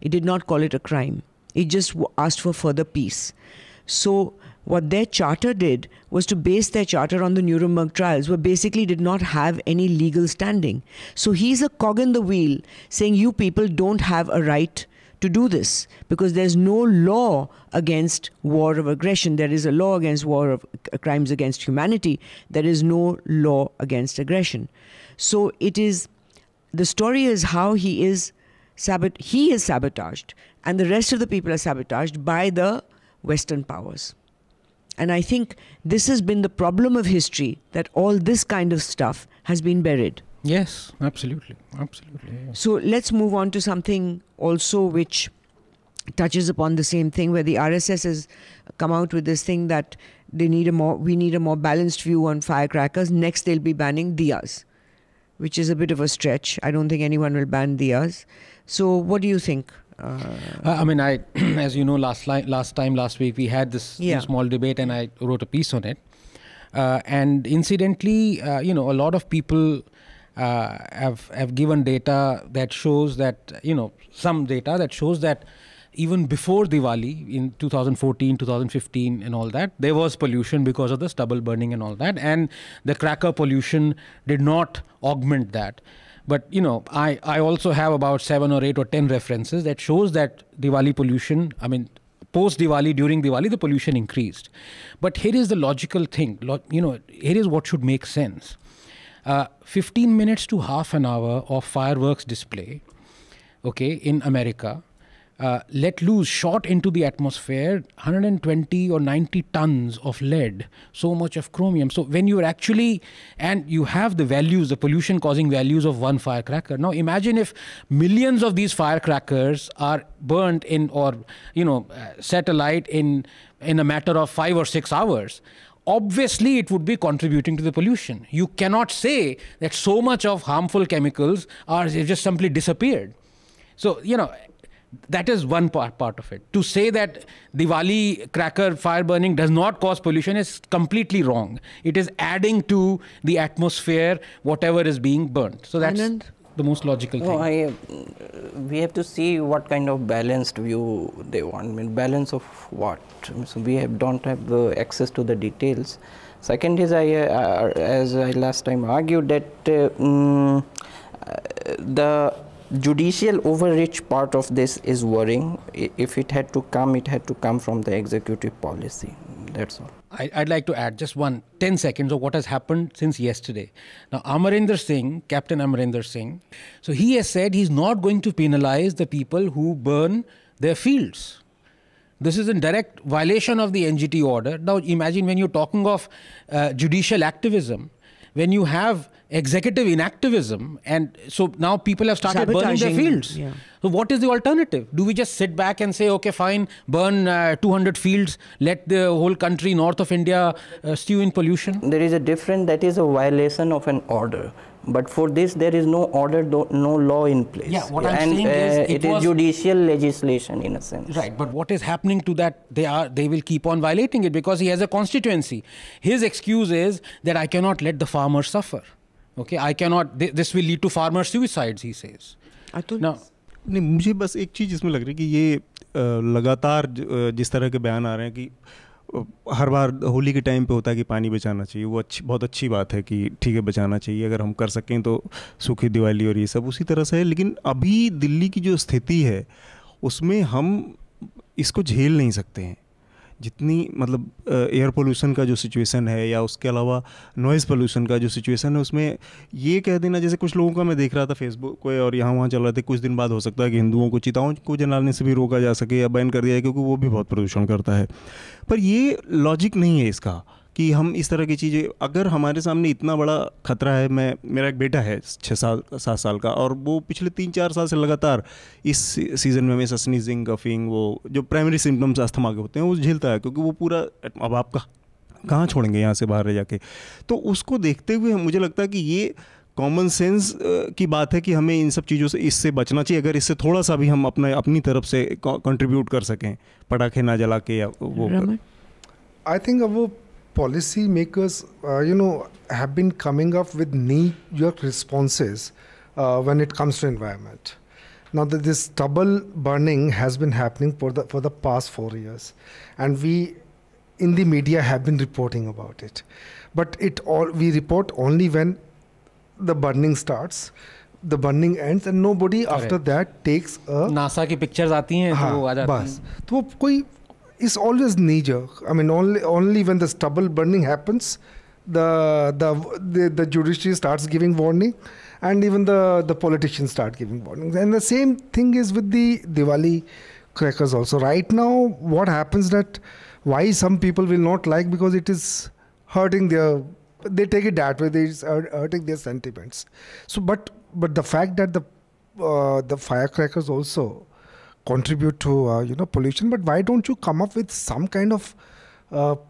It did not call it a crime. It just asked for further peace. So what their charter did was to base their charter on the Nuremberg trials, where basically did not have any legal standing. So he's a cog in the wheel saying you people don't have a right to do this because there's no law against war of aggression. There is a law against war of crimes against humanity. There is no law against aggression. So it is, the story is how he is sabotaged and the rest of the people are sabotaged by the Western powers. And I think this has been the problem of history, that all this kind of stuff has been buried. Yes, absolutely. Absolutely. Yeah. So let's move on to something also which touches upon the same thing, where the RSS has come out with this thing that we need a more balanced view on firecrackers. Next, they'll be banning diyas, which is a bit of a stretch. I don't think anyone will ban diyas. So what do you think? I mean, as you know, last week we had this small debate, and I wrote a piece on it. And incidentally, a lot of people have given data that shows that, some data that shows that even before Diwali in 2014, 2015 and all that, there was pollution because of the stubble burning and all that. And the cracker pollution did not augment that. But, I also have about 7 or 8 or 10 references that shows that Diwali pollution, post-Diwali, during Diwali, the pollution increased. But here is the logical thing, here is what should make sense. 15 minutes to half an hour of fireworks display, in America, let loose, shot into the atmosphere, 120 or 90 tons of lead, so much of chromium. So when you are actually, and you have the values, the pollution causing values of one firecracker. Now imagine if millions of these firecrackers are burnt in, or, set alight in a matter of 5 or 6 hours. Obviously, it would be contributing to the pollution. You cannot say that so much of harmful chemicals are just simply disappeared. So, that is one part of it. To say that Diwali cracker fire burning does not cause pollution is completely wrong. It is adding to the atmosphere whatever is being burnt. So that's Anand? The most logical thing. We have to see what kind of balanced view they want. Balance of what? So we don't have the access to the details. Second is, as I last time argued, that the judicial overreach part of this is worrying. If it had to come from the executive policy. That's all. I'd like to add just 10 seconds of what has happened since yesterday. Now, Amarinder Singh, Captain Amarinder Singh, so he has said he's not going to penalize the people who burn their fields. This is in direct violation of the NGT order. Now, imagine when you're talking of judicial activism, when you have executive inactivism, and so now people have started burning their fields. Yeah. So what is the alternative? Do we just sit back and say, okay, fine, burn 200 fields, let the whole country north of India stew in pollution? There is a difference, that is a violation of an order. But for this, there is no order, no law in place. Yeah, what I'm saying is it is judicial legislation in a sense. Right, but what is happening to that? They will keep on violating it because he has a constituency. His excuse is that I cannot let the farmers suffer. Okay, I cannot. This will lead to farmer suicides, he says. Atul? Now, नहीं, मुझे बस एक चीज़ इसमें लग रही है कि ये लगातार जिस तरह के बयान आ रहे हैं कि हर बार होली के टाइम पे होता है कि पानी बचाना चाहिए, वो बहुत अच्छी बात है कि ठीक है बचाना चाहिए, अगर हम कर सकें तो सूखी दिवाली और ये सब उसी तरह से है। लेकिन अभी दिल्ली की जो स्थिति है उसमें हम इसको झेल नहीं सकते हैं। जितनी मतलब एयर पोल्यूशन का जो सिचुएशन है या उसके अलावा नॉइज़ पोल्यूशन का जो सिचुएशन है, उसमें ये कह देना, जैसे कुछ लोगों का मैं देख रहा था फेसबुक पे और यहाँ वहाँ चल रहे थे, कुछ दिन बाद हो सकता है कि हिंदुओं को चिताओं को जलाने से भी रोका जा सके या बैन कर दिया जाए, क्योंकि वो भी बहुत प्रदूषण करता है। पर ये लॉजिक नहीं है इसका कि हम इस तरह की चीज़ें, अगर हमारे सामने इतना बड़ा खतरा है, मेरा एक बेटा है 6-7 साल का, और वो पिछले 3-4 साल से लगातार इस सीज़न में हमेशा स्नीजिंग, कफिंग, वो जो प्राइमरी सिम्टम्स अस्थमा के होते हैं वो झेलता है, क्योंकि वो पूरा, अब आप कहाँ छोड़ेंगे यहाँ से बाहर रह जाके। तो उसको देखते हुए मुझे लगता है कि ये कॉमन सेंस की बात है कि हमें इन सब चीज़ों से, इससे बचना चाहिए। अगर इससे थोड़ा सा भी हम अपनी तरफ से कंट्रीब्यूट कर सकें, पटाखे ना जला के या वो। आई थिंक वो policy makers, have been coming up with knee-jerk responses when it comes to environment. Now that this stubble burning has been happening for the past 4 years, and we in the media have been reporting about it, but we report only when the burning starts, the burning ends, and nobody after that takes a NASA की pictures आती हैं तो वो आ जाती हैं, बस तो कोई is always knee-jerk. I mean, only when the stubble burning happens, the judiciary starts giving warning, and even the politicians start giving warnings. And the same thing is with the Diwali crackers also. Right now, what happens that why some people will not like, because it is hurting they take it that way, it's hurting their sentiments. So, but the fact that the firecrackers also contribute to pollution, but why don't you come up with some kind of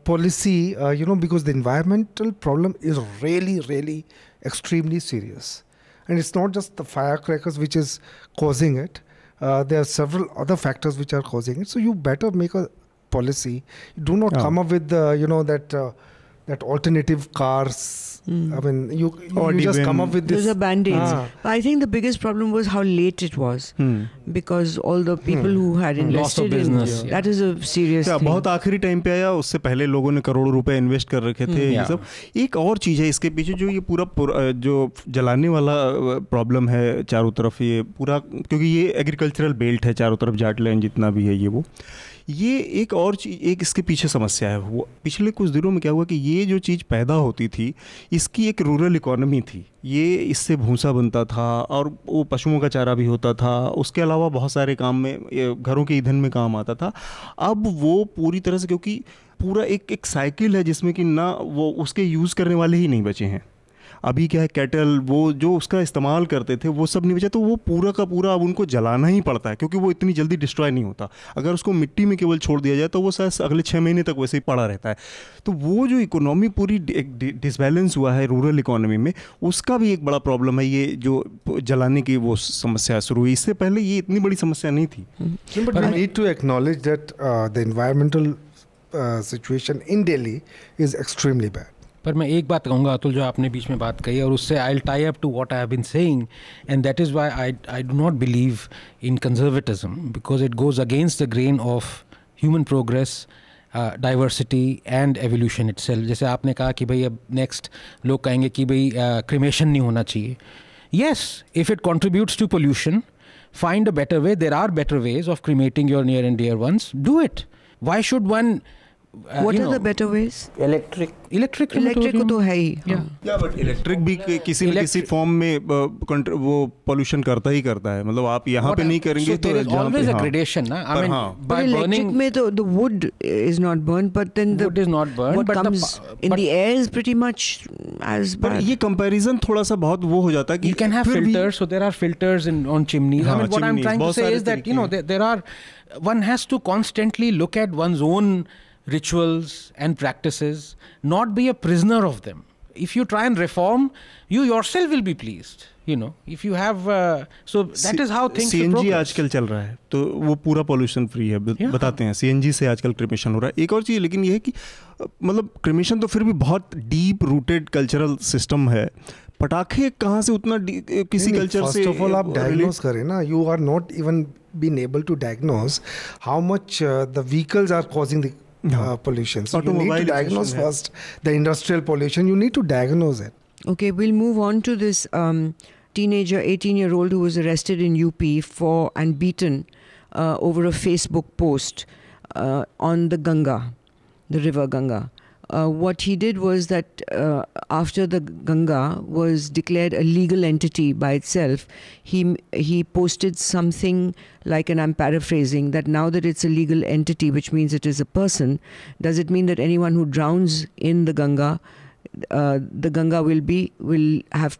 policy, because the environmental problem is really, really extremely serious, and it's not just the firecrackers which is causing it. There are several other factors which are causing it, so you better make a policy. Do not come up with that alternative cars. I mean, you just come up with this. Those are band-aids. I think the biggest problem was how late it was, because all the people who had invested in that is a serious thing. बहुत आखिरी time पे आया, उससे पहले लोगों ने करोड़ों रुपए इन्वेस्ट कर रखे थे। ये सब एक और चीज़ है इसके पीछे, जो ये पूरा जो जलाने वाला प्रॉब्लम है चारों तरफ, ये पूरा, क्योंकि ये एग्रीकल्चरल बेल्ट है चारों तरफ, जाट लैंड जितना भी है ये एक और चीज़, एक इसके पीछे समस्या है। वो पिछले कुछ दिनों में क्या हुआ कि ये जो चीज़ पैदा होती थी, इसकी एक रूरल इकोनॉमी थी, ये इससे भूसा बनता था और वो पशुओं का चारा भी होता था, उसके अलावा बहुत सारे काम में, घरों के ईंधन में काम आता था। अब वो पूरी तरह से, क्योंकि पूरा एक साइकिल है जिसमें कि ना वो उसके यूज़ करने वाले ही नहीं बचे हैं। अभी क्या है, कैटल, वो जो उसका इस्तेमाल करते थे वो सब नहीं बचा, तो वो पूरा का पूरा अब उनको जलाना ही पड़ता है, क्योंकि वो इतनी जल्दी डिस्ट्रॉय नहीं होता। अगर उसको मिट्टी में केवल छोड़ दिया जाए तो वो शायद अगले 6 महीने तक वैसे ही पड़ा रहता है। तो वो जो इकोनॉमी पूरी डिसबैलेंस हुआ है रूरल इकोनॉमी में, उसका भी एक बड़ा प्रॉब्लम है। ये जो जलाने की वो समस्या शुरू हुई, इससे पहले ये इतनी बड़ी समस्या नहीं थी। But we need to acknowledge that the environmental situation in Delhi is extremely bad. पर मैं एक बात कहूँगा अतुल, जो आपने बीच में बात कही, और उससे I will tie up to what I have been saying, and that is why I do not believe in conservatism, because it goes against the grain of human progress, diversity and evolution itself. जैसे आपने कहा कि भाई अब next लोग कहेंगे कि भाई क्रिमेशन नहीं होना चाहिए। Yes, if it contributes to pollution, find a better way. There are better ways of cremating your near and dear ones. Do it. Why should one what are the better ways? Electric को तो है ही। But electric भी किसी न किसी form में वो pollution करता ही करता है। मतलब आप यहाँ पे नहीं करेंगे तो there is always a gradation, ना? I mean, by burning में तो the wood is not burned, but then the wood is not burned, what comes in the air is pretty much as bad. पर ये comparison थोड़ा सा बहुत वो हो जाता है कि you can have filters, so there are filters on chimneys. I mean, what I'm trying to say is that there are, one has to constantly look at one's own rituals and practices, not be a prisoner of them. If you try and reform, you yourself will be pleased. If you have so that is how things should progress. CNG आजकल चल रहा है तो वो पूरा pollution free है, बताते हैं। CNG से आजकल क्रिमेशन हो रहा है। एक और चीज़ लेकिन ये है कि मतलब क्रिमेशन तो फिर भी बहुत डीप रूटेड कल्चरल सिस्टम है। पटाखे कहाँ से उतना किसी कल्चर से? फर्स्ट ऑफ ऑल आप डायग्नोज करें ना, you are not even been able to diagnose how much the vehicles are causing the pollution. So you need to diagnose first the industrial pollution. You need to diagnose it. Okay, we'll move on to this teenager, 18-year-old who was arrested in UP and beaten over a Facebook post. on the Ganga, the river Ganga. What he did was that after the Ganga was declared a legal entity by itself, he posted something like, and I'm paraphrasing, that now that it's a legal entity, which means it is a person, does it mean that anyone who drowns in the Ganga will have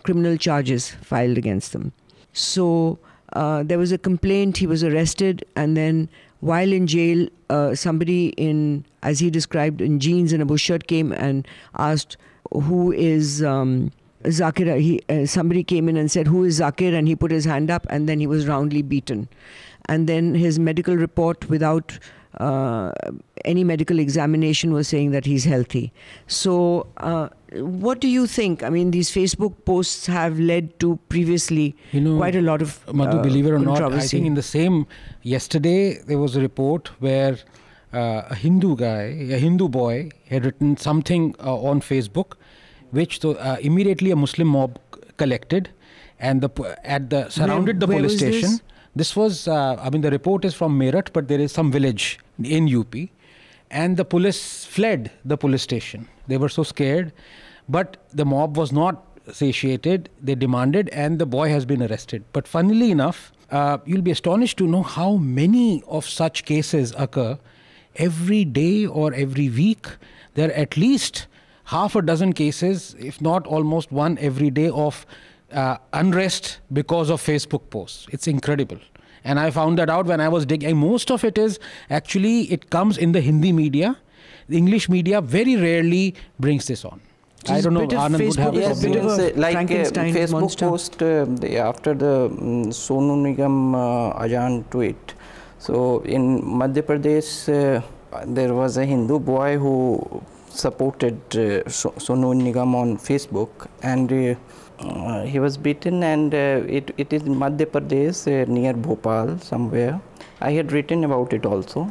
criminal charges filed against them? So there was a complaint, he was arrested, and then while in jail, somebody in, as he described, in jeans and a bush shirt came and asked, who is Zakir? Somebody came in and said, who is Zakir? And he put his hand up, and then he was roundly beaten. And then his medical report, without any medical examination, was saying that he's healthy. So what do you think? I mean, these Facebook posts have led to previously quite a lot of Madhu, believe it or not, I controversy. think in the same, yesterday there was a report where a Hindu boy had written something on Facebook, which immediately a Muslim mob collected and surrounded the police station. This was, the report is from Meerut, but there is some village in UP. And the police fled the police station. They were so scared. But the mob was not satiated. They demanded, and the boy has been arrested. But funnily enough, you'll be astonished to know how many of such cases occur every day or every week. There are at least half a dozen cases, if not almost one every day, of unrest because of Facebook posts. It's incredible. And I found that out when I was digging. Most of it is actually, it comes in the Hindi media. The English media very rarely brings this on. I don't know, Anand would have yes, a like Facebook monster. post after the Sonu Nigam Ajan tweet. So in Madhya Pradesh, there was a Hindu boy who supported Sonu Nigam on Facebook, and he was beaten, and it is in Madhya Pradesh near Bhopal somewhere. I had written about it also,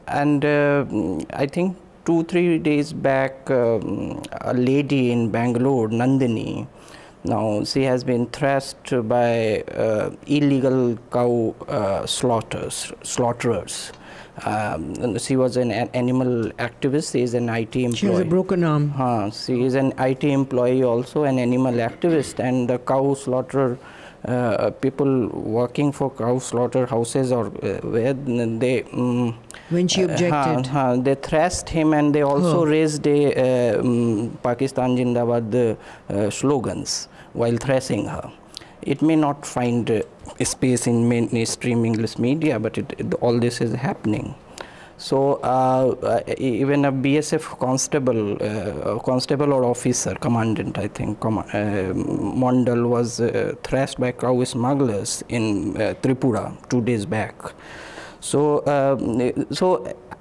and I think 2-3 days back, a lady in Bangalore, Nandini, now she has been thrashed by illegal cow slaughterers. She was an animal activist. She is an IT employee. She has a broken arm. She is an IT employee, also an animal activist, and the cow slaughterer, people working for cow slaughter houses, or where they When she objected, they thrashed him, and they also raised a Pakistan Jindabad slogans while thrashing her. It may not find space in mainstream English media, but all this is happening. So even a BSF constable or officer, commandant, I think, Mondal, was thrashed by cow smugglers in Tripura 2 days back. So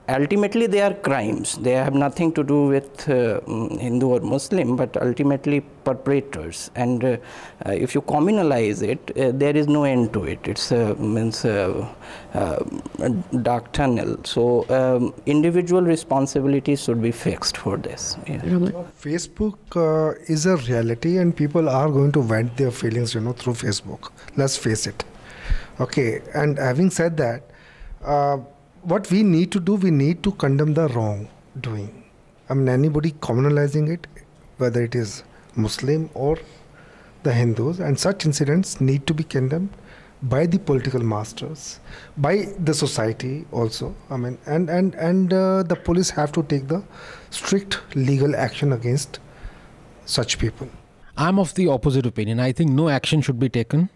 ultimately they are crimes. They have nothing to do with Hindu or Muslim, but ultimately perpetrators. And if you communalize it, there is no end to it. It's means a dark tunnel. So individual responsibilities should be fixed for this. Yeah. Facebook is a reality, and people are going to vent their feelings, through Facebook. Let's face it. Okay, and having said that, what we need to do, we need to condemn the wrongdoing. I mean, anybody communalizing it, whether it is Muslim or the Hindus, and such incidents need to be condemned by the political masters, by the society also. I mean, and the police have to take the strict legal action against such people. I'm of the opposite opinion. I think no action should be taken.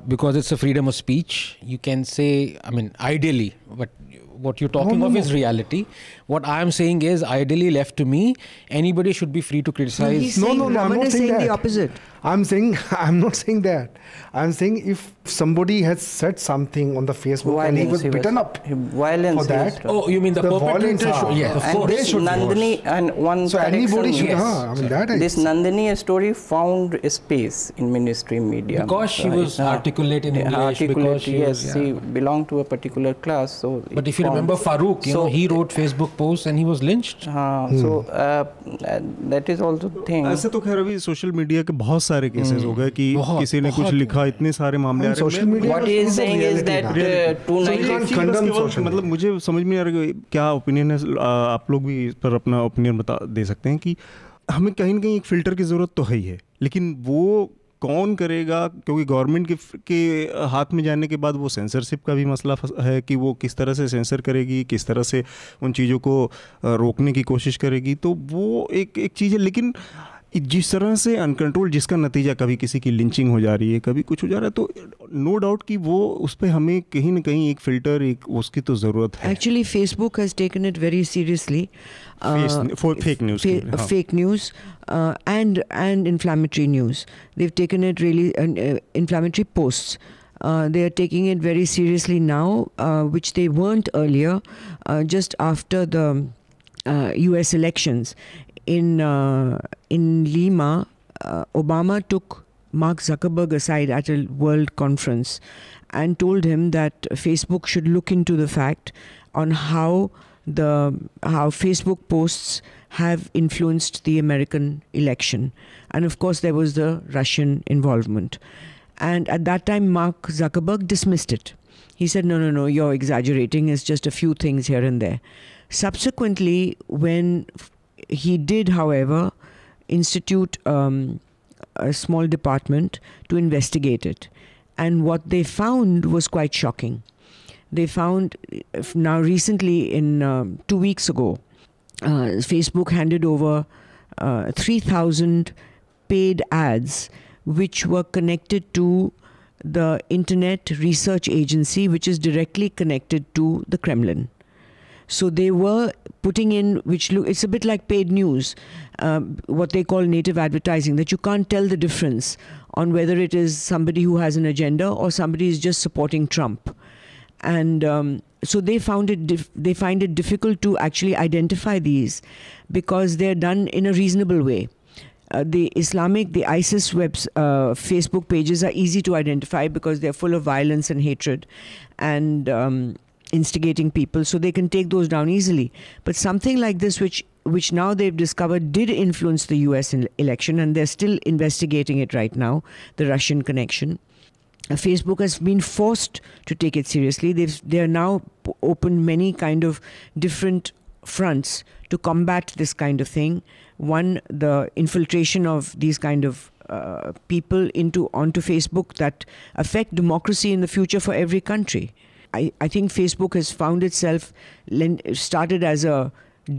Because it's a freedom of speech. You can say, ideally, but what you're talking of is reality. What I'm saying is, ideally left to me, anybody should be free to criticize. Raman is saying the opposite. I'm not saying that. I'm saying if somebody has said something on the Facebook and he was beaten up for that. Oh, you mean the perpetrator? Yes, of course. They should Nandini, and one so anybody should. Yes. This Nandini story found a space in mainstream media because she was articulate in English. Because she belonged to a particular class. So but if you remember Farooq, he wrote Facebook posts and he was lynched. So that is also the thing. ऐसे तो खैर अभी social media के बहुत सारे cases हो गए कि किसी ने कुछ लिखा, इतने सारे मामले आ रहे हैं. What he is saying is that 290 मतलब मुझे समझ में आ रहा है क्या ओपिनियन है. आप लोग भी इस पर अपना ओपिनियन बता दे सकते हैं कि हमें कहीं ना कहीं एक फ़िल्टर की ज़रूरत तो है ही है, लेकिन वो कौन करेगा, क्योंकि गवर्नमेंट के हाथ में जाने के बाद वो सेंसरशिप का भी मसला है कि वो किस तरह से सेंसर करेगी, किस तरह से उन चीज़ों को रोकने की कोशिश करेगी. तो वो एक चीज़ है. लेकिन जिस तरह से अनकंट्रोल, जिसका नतीजा कभी किसी की लिंचिंग हो जा रही है, कभी कुछ हो जा रहा है, तो नो डाउट कि वो उस पर हमें कहीं ना कहीं एक फ़िल्टर, एक उसकी तो ज़रूरत है. Actually, Facebook has taken it very seriously. Fake news. Fake news and inflammatory news. They've taken it really, inflammatory posts. They are taking it very seriously now, which they weren't earlier, just after the US elections. In Lima, Obama took Mark Zuckerberg aside at a world conference and told him that Facebook should look into the fact on how Facebook posts have influenced the American election. And of course there was the Russian involvement. And at that time Mark Zuckerberg dismissed it. He said, no, you're exaggerating. It's just a few things here and there. Subsequently, when he did, however, institute a small department to investigate it. And what they found was quite shocking. They found, now recently, in 2 weeks ago, Facebook handed over 3,000 paid ads which were connected to the Internet Research Agency, which is directly connected to the Kremlin. So they were putting in, it's a bit like paid news, what they call native advertising, that you can't tell the difference on whether it is somebody who has an agenda or somebody is just supporting Trump. And so they find it difficult to actually identify these because they're done in a reasonable way. The ISIS Facebook pages are easy to identify because they're full of violence and hatred and instigating people, so they can take those down easily. But something like this, which now they've discovered did influence the US election, and they're still investigating it right now, the Russian connection. Facebook has been forced to take it seriously. They're now opened many kind of different fronts to combat this kind of thing. One, the infiltration of these kind of people onto Facebook that affect democracy in the future for every country. I think Facebook has found itself, started as a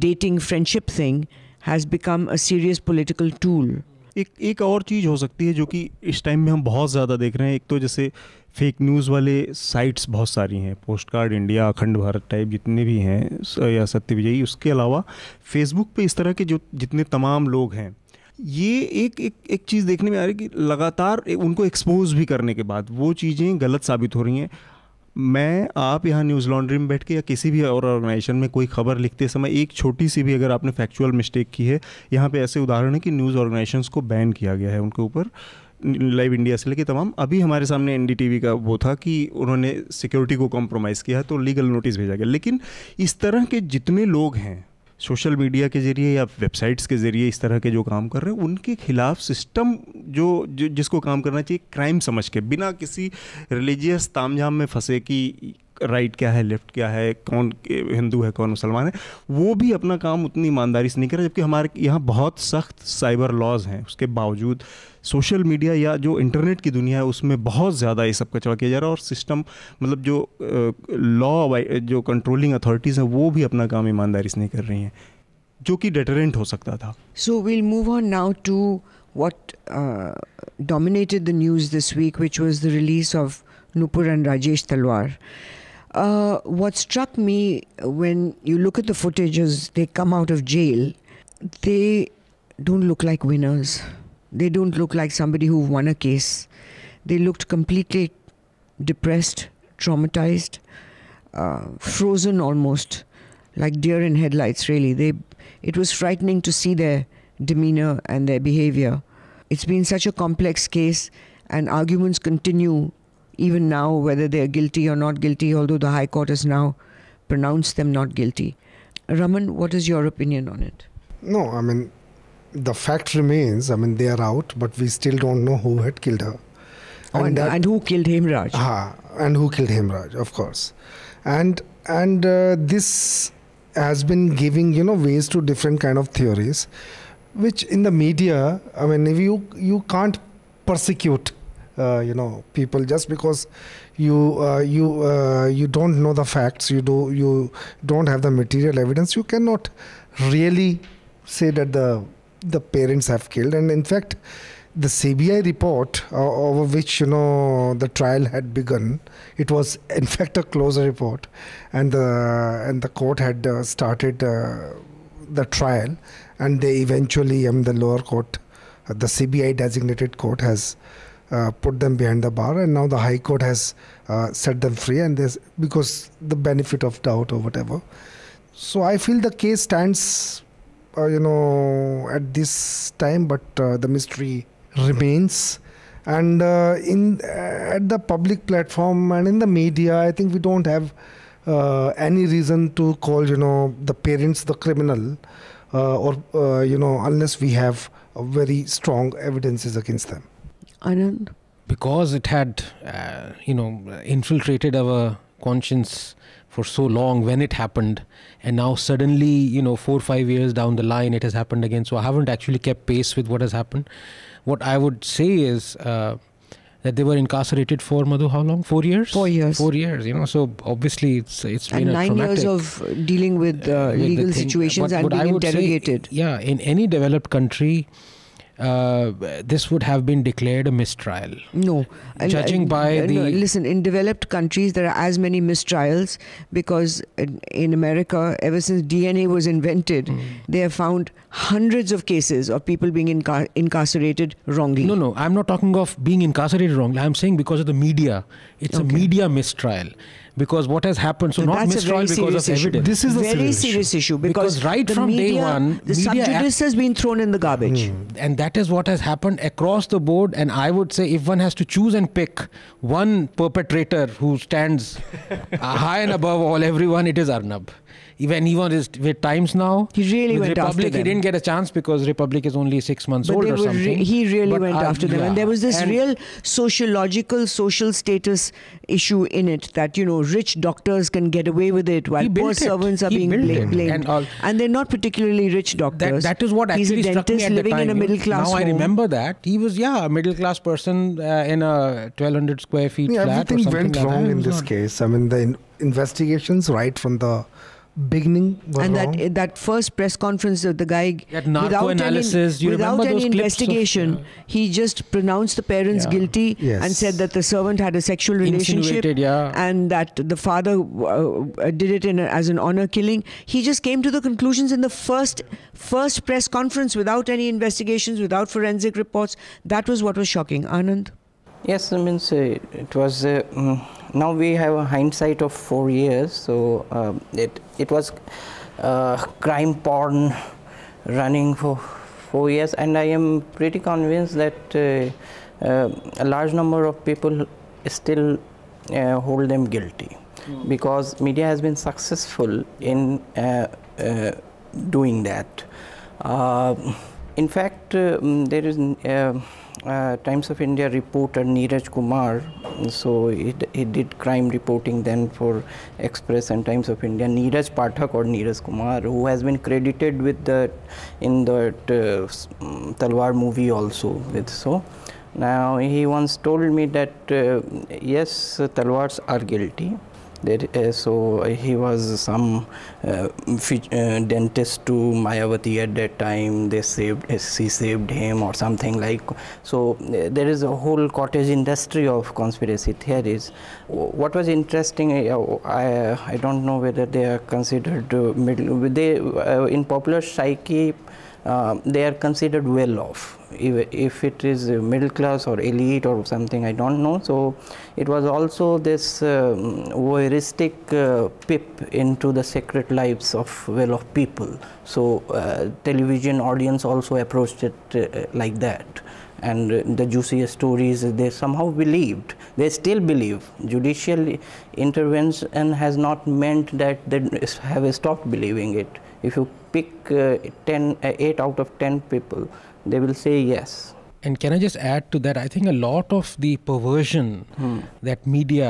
dating friendship thing, has become a serious political tool. एक और चीज़ हो सकती है जो कि इस time में हम बहुत ज़्यादा देख रहे हैं. एक तो जैसे फेक न्यूज़ वाले साइट्स बहुत सारी हैं, पोस्ट कार्ड इंडिया, अखंड भारत टाइप जितने भी हैं, या सत्य विजयी. उसके अलावा फेसबुक पे इस तरह के जो जितने तमाम लोग हैं, ये एक चीज़ देखने में आ रही है कि लगातार उनको एक्सपोज भी करने के बाद वो चीज़ें गलत साबित हो रही हैं. आप यहाँ न्यूज़ लॉन्ड्री में बैठ के या किसी भी और ऑर्गेनाइजेशन में कोई खबर लिखते समय एक छोटी सी भी अगर आपने फैक्चुअल मिस्टेक की है, यहाँ पे ऐसे उदाहरण है कि न्यूज़ ऑर्गेनाइजेशंस को बैन किया गया है उनके ऊपर, लाइव इंडिया से लेके तमाम. अभी हमारे सामने NDTV का वो था कि उन्होंने सिक्योरिटी को कॉम्प्रोमाइज़ किया है तो लीगल नोटिस भेजा गया. लेकिन इस तरह के जितने लोग हैं सोशल मीडिया के ज़रिए या वेबसाइट्स के ज़रिए इस तरह के जो काम कर रहे हैं, उनके खिलाफ सिस्टम जो जिसको काम करना चाहिए क्राइम समझ के, बिना किसी रिलीजियस तामझाम में फंसे कि राइट क्या है, लेफ्ट क्या है, कौन हिंदू है, कौन मुसलमान है, वो भी अपना काम उतनी ईमानदारी से नहीं कर रहा. जबकि हमारे यहाँ बहुत सख्त साइबर लॉज हैं, उसके बावजूद सोशल मीडिया या जो इंटरनेट की दुनिया है उसमें बहुत ज़्यादा ये सब कचरा किया जा रहा है. और सिस्टम मतलब जो लॉ जो कंट्रोलिंग अथॉरिटीज़ हैं वो भी अपना काम ईमानदारी से नहीं कर रही हैं, जो कि डेटरेंट हो सकता था. So we'll move on now to what dominated the news this week, which was the release of Nupur and Rajesh Talwar. What struck me when you look at the footage as they come out of jail, they don't look like winners. They don't look like somebody who won a case. They looked completely depressed, traumatized, frozen almost, like deer in headlights, really. It was frightening to see their demeanor and their behavior. It's been such a complex case, and arguments continue even now whether they are guilty or not guilty, although the High Court has now pronounced them not guilty. Raman, what is your opinion on it? No, I mean, the fact remains, I mean, they are out, but we still don't know who had killed her. And who killed Hemraj? And who killed Hemraj, of course. And this has been giving, ways to different kind of theories, which in the media, I mean, if you can't persecute, people just because you don't know the facts, you don't have the material evidence, you cannot really say that the parents have killed. And in fact, the CBI report over which the trial had begun, it was in fact a closer report, and the court had started the trial, and they eventually, the lower court, the CBI designated court has put them behind the bar, and now the High Court has set them free, and because the benefit of doubt or whatever. So I feel the case stands, at this time, but the mystery remains. And at the public platform and in the media, I think we don't have any reason to call the parents the criminal, or unless we have very strong evidences against them. Anand? Because it had infiltrated our conscience for so long when it happened, and now suddenly 4 or 5 years down the line it has happened again. So I haven't actually kept pace with what has happened. What I would say is that they were incarcerated for, Madhu, how long? 4 years? 4 years. 4 years, so obviously it's been and a 9 traumatic... years of dealing with legal situations and being interrogated. In any developed country, this would have been declared a mistrial. No. Judging by the... Listen, in developed countries, there are as many mistrials because in America, ever since DNA was invented, they have found hundreds of cases of people being incarcerated wrongly. No, I'm not talking of being incarcerated wrongly. I'm saying because of the media. It's a media mistrial. Because what has happened, so not mistrial because of evidence. This is a very serious issue because right from media, day one, the sub judice has been thrown in the garbage. And that is what has happened across the board. And I would say if one has to choose and pick one perpetrator who stands high and above everyone, it is Arnab. Even with Times now, he really with went Republic, after them. He didn't get a chance because Republic is only 6 months old or something. He really went after them. And there was this real social status issue in it that, rich doctors can get away with it while poor servants are being blamed. And they're not particularly rich doctors. That is what actually struck me at the time. He's a dentist living in a middle class home. Now I remember that. He was, a middle class person in a 1,200 square feet flat. Everything went wrong in this case. I mean, the investigations right from the beginning were wrong. And that first press conference that the guy, without any investigation, he just pronounced the parents guilty and said that the servant had a sexual relationship and that the father did it as an honor killing. He just came to the conclusions in the first press conference without any investigations, without forensic reports. That was what was shocking. Anand? Yes, I mean, it was... now we have a hindsight of 4 years, so it was crime porn running for 4 years, and I am pretty convinced that a large number of people still hold them guilty because media has been successful in doing that. In fact, there is Times of India reporter Neeraj Kumar, so he did crime reporting then for Express and Times of India. Neeraj Pathak or Neeraj Kumar, who has been credited with in the Talwar movie also. Now he once told me that yes, Talwars are guilty. So he was some dentist to Mayawati at that time. She saved him or something like. So there is a whole cottage industry of conspiracy theories. What was interesting, I don't know whether they are considered in popular psyche. They are considered well off. If it is middle class or elite or something, I don't know. So it was also this voyeuristic peep into the secret lives of well-off people. So television audience also approached it like that. and the juiciest stories they somehow believed. They still believe. Judicial intervention has not meant that they have stopped believing it. If you pick 8 out of 10 people, they will say yes. And can I just add to that? I think a lot of the perversion that media,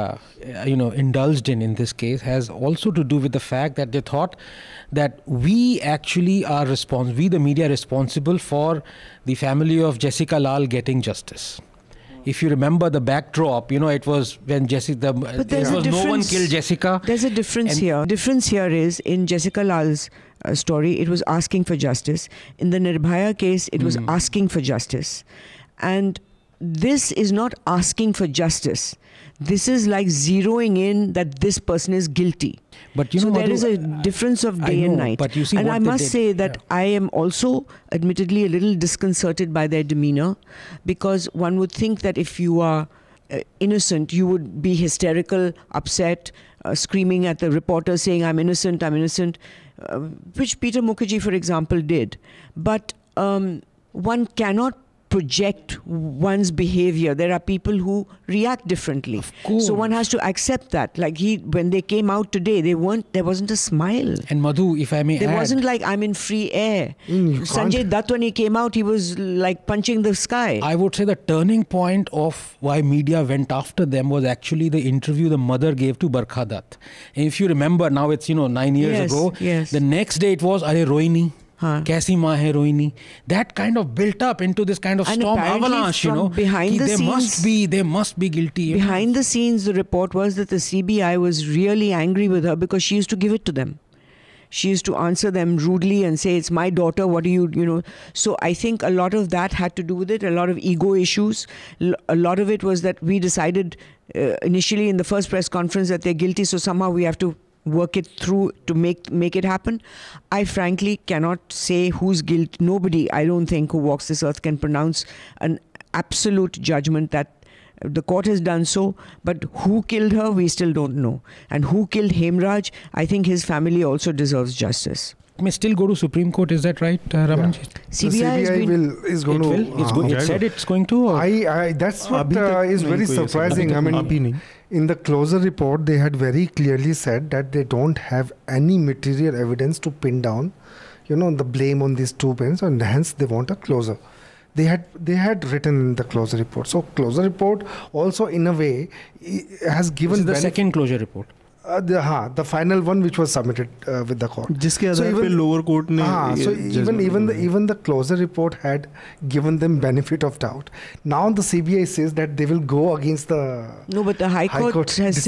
indulged in this case has also to do with the fact that they thought that we actually are we the media, responsible for the family of Jessica Lall getting justice. If you remember the backdrop, it was when no one killed Jessica. There's a difference here. Difference here is in Jessica Lall's story, it was asking for justice. In the Nirbhaya case, it was asking for justice. And this is not asking for justice. This is like zeroing in that this person is guilty. But so there is a difference of day and night. But you see, and I must say that I am also admittedly a little disconcerted by their demeanor, because one would think that if you are innocent, you would be hysterical, upset, screaming at the reporter saying, I'm innocent, which Peter Mukherjee, for example, did. But one cannot project one's behavior. There are people who react differently. Of course. So one has to accept that. Like when they came out today, there wasn't a smile. And Madhu, if I may There add, wasn't like, I'm in free air. Sanjay Dutt, when he came out, he was like punching the sky. I would say the turning point of why media went after them was actually the interview the mother gave to Barkha Dutt. And if you remember, now it's 9 years ago. Yes. The next day it was, Are Rohini? Kaisi maa hai Rohini? That kind of built up into this kind of storm avalanche, behind the scenes, they must be guilty. Behind the scenes, the report was that the CBI was really angry with her because she used to give it to them. She used to answer them rudely and say, it's my daughter, what do you. So I think a lot of that had to do with it, a lot of ego issues. A lot of it was that we decided initially in the first press conference that they're guilty, so somehow we have to work it through to make it happen. I frankly cannot say who's guilty. Nobody, I don't think, who walks this earth can pronounce an absolute judgment that the court has done so, but who killed her, we still don't know. And who killed Hemraj, I think his family also deserves justice. It may still go to Supreme Court, is that right, Raman? Yeah. CBI is going to... It said it's going to? Or? That's what is very surprising. I mean, in the closure report, they had very clearly said that they don't have any material evidence to pin down, the blame on these two men, and hence they want a closure. They had written in the closure report. So closure report also, in a way, has given... This is the second closure report. The final one which was submitted with the court. जिसके आधार पे lower court ने so even the closure report had given them benefit of doubt. Now the CBI says that they will go against the but the High Court has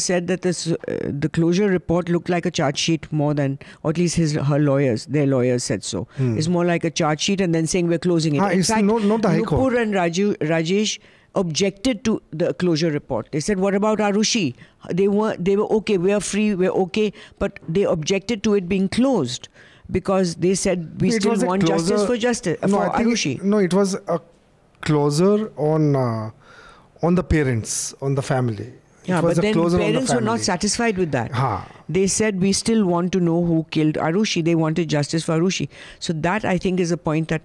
said that the closure report looked like a charge sheet more than, or at least their lawyers said so. It's more like a charge sheet and then saying we're closing it. In fact, not the High Court. Nupur and Rajesh objected to the closure report. They said, what about Aarushi? They were okay, we are free, we're okay, but they objected to it being closed because they said we still want justice for Aarushi. No, it was a closure on the parents, on the family. Yeah, but then parents were not satisfied with that. They said we still want to know who killed Aarushi. They wanted justice for Aarushi. So that, I think, is a point that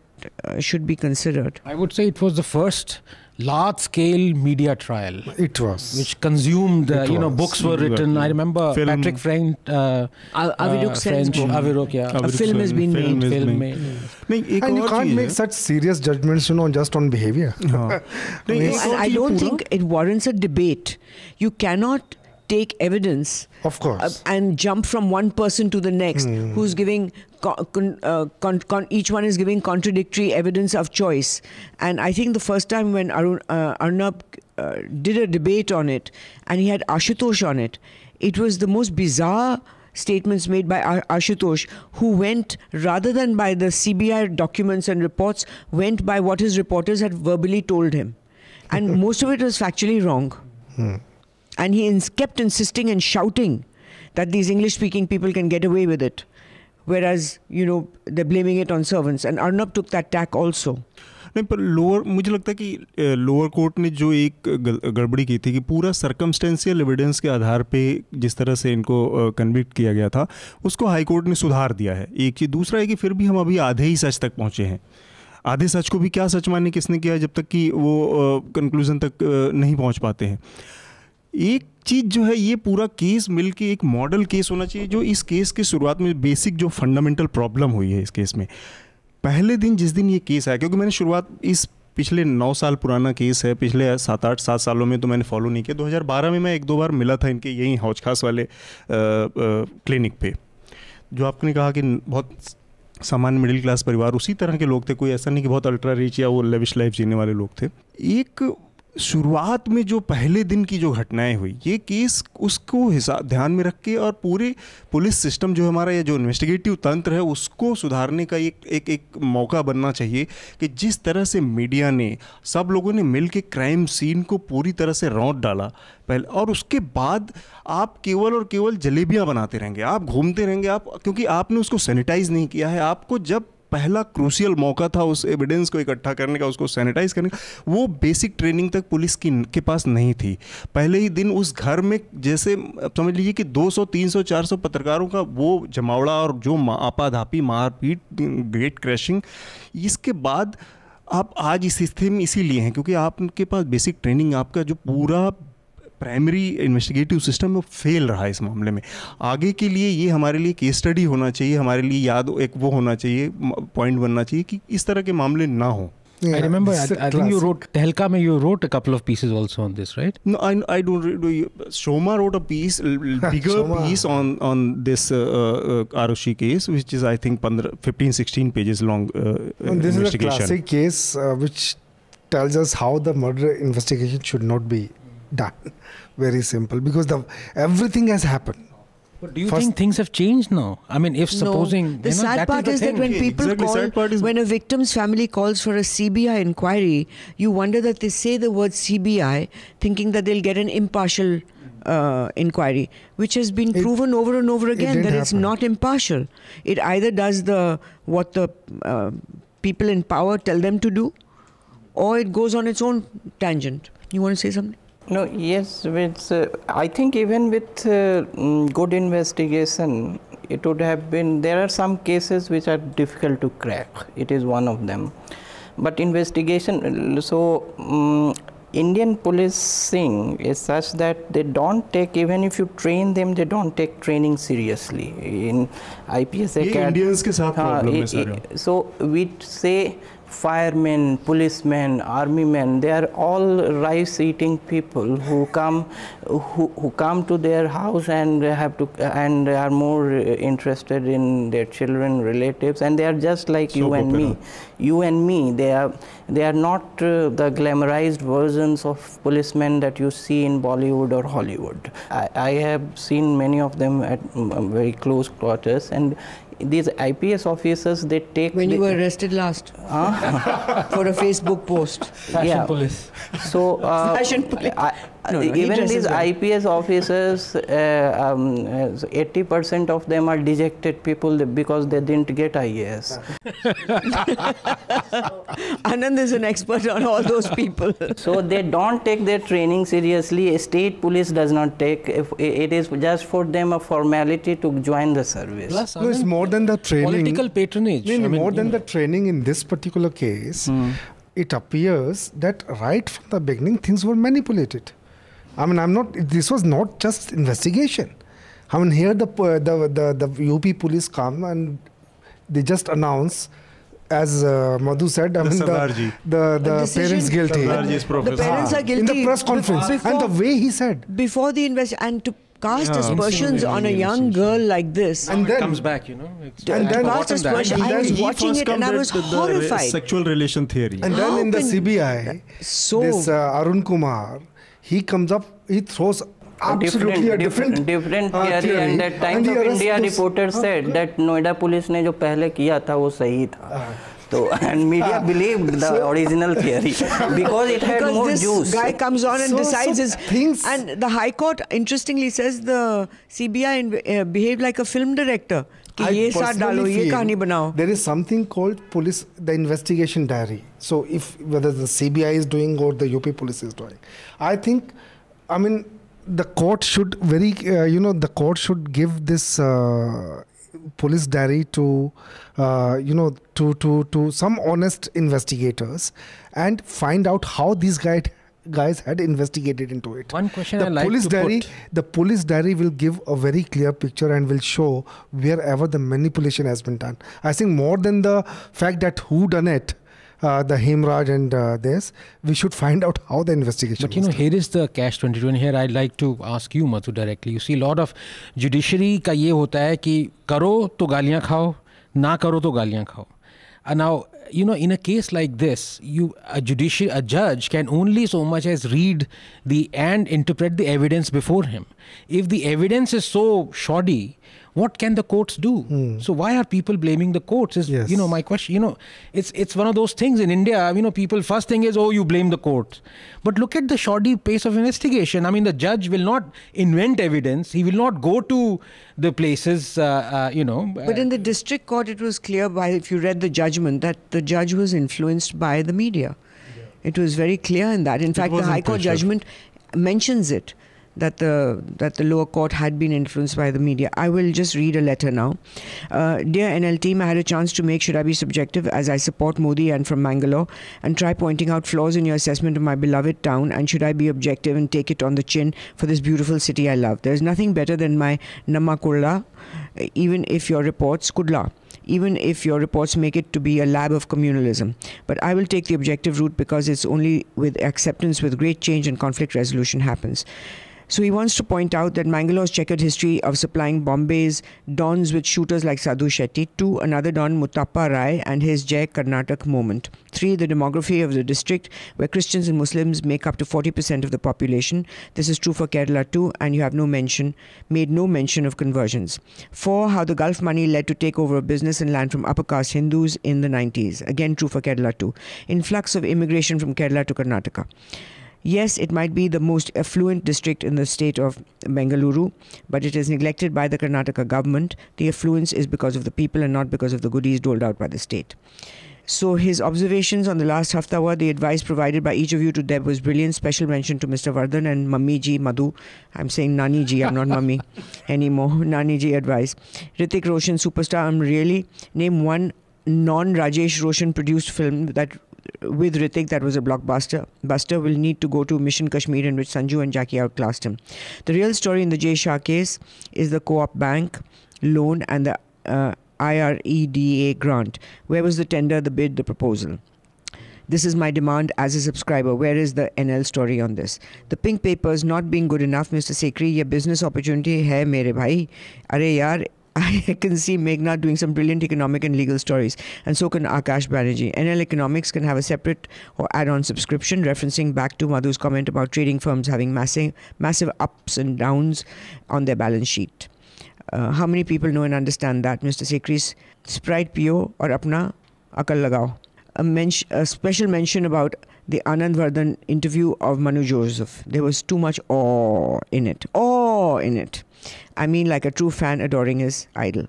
should be considered. I would say it was the first large-scale media trial. It was. Which consumed, books were written. I remember Patrick Frank, Aviruk Sen's book. A film has been made. And you can't make such serious judgments, just on behavior. And I don't think it warrants a debate. You cannot take evidence, of course, and jump from one person to the next who's giving each one is giving contradictory evidence of choice. And I think the first time when Arnab did a debate on it and he had Ashutosh on it, it was the most bizarre statements made by Ashutosh, who went, rather than by the CBI documents and reports, went by what his reporters had verbally told him. And most of it was factually wrong. And he kept insisting and shouting that these English-speaking people can get away with it. Whereas, they're blaming it on servants. And Arnab took that tack also. नहीं, पर मुझे लगता है कि lower court ने जो एक गड़बड़ी की थी कि पूरा सर्कमस्टेंशियल एविडेंस के आधार पे जिस तरह से इनको कन्विक्ट किया गया था, उसको हाई कोर्ट ने सुधार दिया है। एक चीज़। दूसरा है कि फिर भी हम अभी आधे ही सच तक पहुँचे हैं। आधे सच को भी क्या सच माने किसने किया, जब तक कि वो कंक्लूजन तक नहीं पहुंच पाते हैं। एक चीज़ जो है, ये पूरा केस मिलके एक मॉडल केस होना चाहिए, जो इस केस के शुरुआत में बेसिक जो फंडामेंटल प्रॉब्लम हुई है इस केस में, पहले दिन जिस दिन ये केस आया, क्योंकि मैंने शुरुआत इस पिछले 9 साल पुराना केस है, पिछले 7 सालों में तो मैंने फॉलो नहीं किया। 2012 में मैं 1-2 बार मिला था इनके यहीं हौज खास वाले क्लिनिक पे, जो आपने कहा कि बहुत सामान्य मिडिल क्लास परिवार, उसी तरह के लोग थे, कोई ऐसा नहीं कि बहुत अल्ट्रा रिच या वो लेविश लाइफ जीने वाले लोग थे। एक शुरुआत में जो पहले दिन की जो घटनाएं हुई, ये केस उसको ध्यान में रख के और पूरे पुलिस सिस्टम जो हमारा, या जो इन्वेस्टिगेटिव तंत्र है, उसको सुधारने का एक मौका बनना चाहिए कि जिस तरह से मीडिया ने, सब लोगों ने मिल के क्राइम सीन को पूरी तरह से रौंद डाला पहले, और उसके बाद आप केवल और केवल जलेबियां बनाते रहेंगे, आप घूमते रहेंगे, आप, क्योंकि आपने उसको सैनिटाइज नहीं किया है। आपको जब पहला क्रूशियल मौका था उस एविडेंस को इकट्ठा करने का, उसको सैनिटाइज करने का, वो बेसिक ट्रेनिंग तक पुलिस के पास नहीं थी। पहले ही दिन उस घर में, जैसे समझ लीजिए कि 200, 300, 400 पत्रकारों का वो जमावड़ा, और जो आपाधापी, मारपीट, गेट क्रैशिंग, इसके बाद आप आज इस स्थिति में इसीलिए हैं क्योंकि आपके पास बेसिक ट्रेनिंग, आपका जो पूरा प्राइमरी इन्वेस्टिगेटिव सिस्टम वो फेल रहा है इस मामले में। आगे के लिए ये हमारे लिए केस स्टडी होना चाहिए, हमारे लिए याद एक वो होना चाहिए, पॉइंट बनना चाहिए कि इस तरह के मामले ना हो। I remember, I think you wrote, Tehelka mein you wrote a couple of pieces also on this, right? No, I don't read. Shoma wrote a piece, bigger piece on this Aarushi case, which is I think 15-16 pages long this is a classic case which tells us how the murder investigation should not be done. Very simple, because everything has happened. But do you think things have changed now? I mean, if supposing... The sad part is that when people when a victim's family calls for a CBI inquiry, you wonder that they say the word CBI thinking that they'll get an impartial inquiry, which has been proven over and over again that it's not impartial. It either does what the people in power tell them to do, or it goes on its own tangent. You want to say something? No, yes, I think even with good investigation, it would have been, there are some cases which are difficult to crack. It is one of them. But investigation, Indian policing is such that they don't take, even if you train them, they don't take training seriously. In IPS Academy, Indians ke saath problem hai sir. So we say firemen, policemen, army men, they are all rice-eating people who come to their house and and are more interested in their children, relatives, and they are just like you and me. You and me, they are not the glamorized versions of policemen that you see in Bollywood or Hollywood. I have seen many of them at very close quarters, and these IPS officers, they take... When you were arrested last? For a Facebook post. Fashion police. So, Fashion police. Even these IPS officers, 80% of them are dejected people because they didn't get IAS. Anand is an expert on all those people. So they don't take their training seriously. State police does not take. It is just for them a formality to join the service. Plus, No, it's more than the training. Political patronage. No, more than the training in this particular case, it appears that right from the beginning things were manipulated. I mean, this was not just investigation. I mean, here the UP police come and they just announce, as Madhu said, I mean, the parents guilty. The parents are guilty. In the press conference. And the way he said. Before the investigation, and to cast aspersions on a young girl like this. And then comes back, you know. And then cast aspersions. I was watching it and I was horrified. Sexual relation theory. And then in the CBI, this Arun Kumar, he comes up, he throws absolutely a different theory. And that Times of India reporter said that Noida police ne jo pehle kiya tha wo sahi tha. So, and media believed the original theory because it had more this juice. Guy comes on and decides his things. And the High Court, interestingly, says the CBI behaved like a film director. There is something called the investigation diary. So whether the CBI is doing or the UP police is doing, I think, the court should the court should give this police diary to to some honest investigators and find out how these guys had investigated into it. One question the I like police to diary, put. The police diary will give a very clear picture and will show wherever the manipulation has been done. I think more than the fact that who done it, the Hemraj and this, we should find out how the investigation But was here is the catch-22, and here I'd like to ask you, Madhu, directly. You see, a lot of judiciary का ये होता है कि करो तो गालियाँ खाओ, ना करो तो गालियाँ खाओ. And now, in a case like this, a judge can only so much as read and interpret the evidence before him. If the evidence is so shoddy, what can the courts do? So why are people blaming the courts? Is my question. It's one of those things in India. People first thing is, you blame the courts. But look at the shoddy pace of investigation. I mean, the judge will not invent evidence. He will not go to the places. But in the district court, it was clear if you read the judgment, that the judge was influenced by the media. It was very clear in that. In fact, the High Court judgment mentions it, that the lower court had been influenced by the media. I will just read a letter now. Dear NL team, I had a chance to make Should I Be Subjective, as I support Modi and from Mangalore, and try pointing out flaws in your assessment of my beloved town, and should I be objective and take it on the chin for this beautiful city I love. There is nothing better than my Namakurla, even if your reports make it to be a lab of communalism. But I will take the objective route, because it's only with acceptance with great change and conflict resolution happens. So he wants to point out that Mangalore's checkered history of supplying Bombay's dons with shooters like Sadhu Shetty. 2, another don, Muttappa Rai, and his Jai Karnatak moment. 3, the demography of the district, where Christians and Muslims make up to 40% of the population. This is true for Kerala too, and you have made no mention of conversions. 4, how the Gulf money led to takeover of business and land from upper caste Hindus in the 90s. Again true for Kerala too. Influx of immigration from Kerala to Karnataka. Yes, it might be the most affluent district in the state of Bengaluru, but it is neglected by the Karnataka government. The affluence is because of the people and not because of the goodies doled out by the state. So his observations on the last Hafta were: the advice provided by each of you to Deb was brilliant. Special mention to Mr. Vardhan and Mummy Ji Madhu. I'm saying Nani Ji, I'm not Mummy anymore. Nani Ji advice. Hrithik Roshan, superstar. Really, name one non-Rajesh Roshan produced film with Hrithik that was a blockbuster. Buster will need to go to Mission Kashmir, in which Sanju and Jackie outclassed him. The real story in the Jay Shah case is the Co-op Bank loan and the IREDA grant. Where was the tender, the bid, the proposal? This is my demand as a subscriber. Where is the NL story on this? The pink papers not being good enough, Mr. Sekri. Ye business opportunity hai mere bhai. Are yaar, I can see Meghna doing some brilliant economic and legal stories, and so can Akash Banerjee. NL Economics can have a separate or add-on subscription, referencing back to Madhu's comment about trading firms having massive ups and downs on their balance sheet. How many people know and understand that? Mr. Sekri's Sprite Pio or Apna Akal Lagao. A special mention about the Anand Vardhan interview of Manu Joseph. There was too much awe in it. I mean, like a true fan adoring his idol.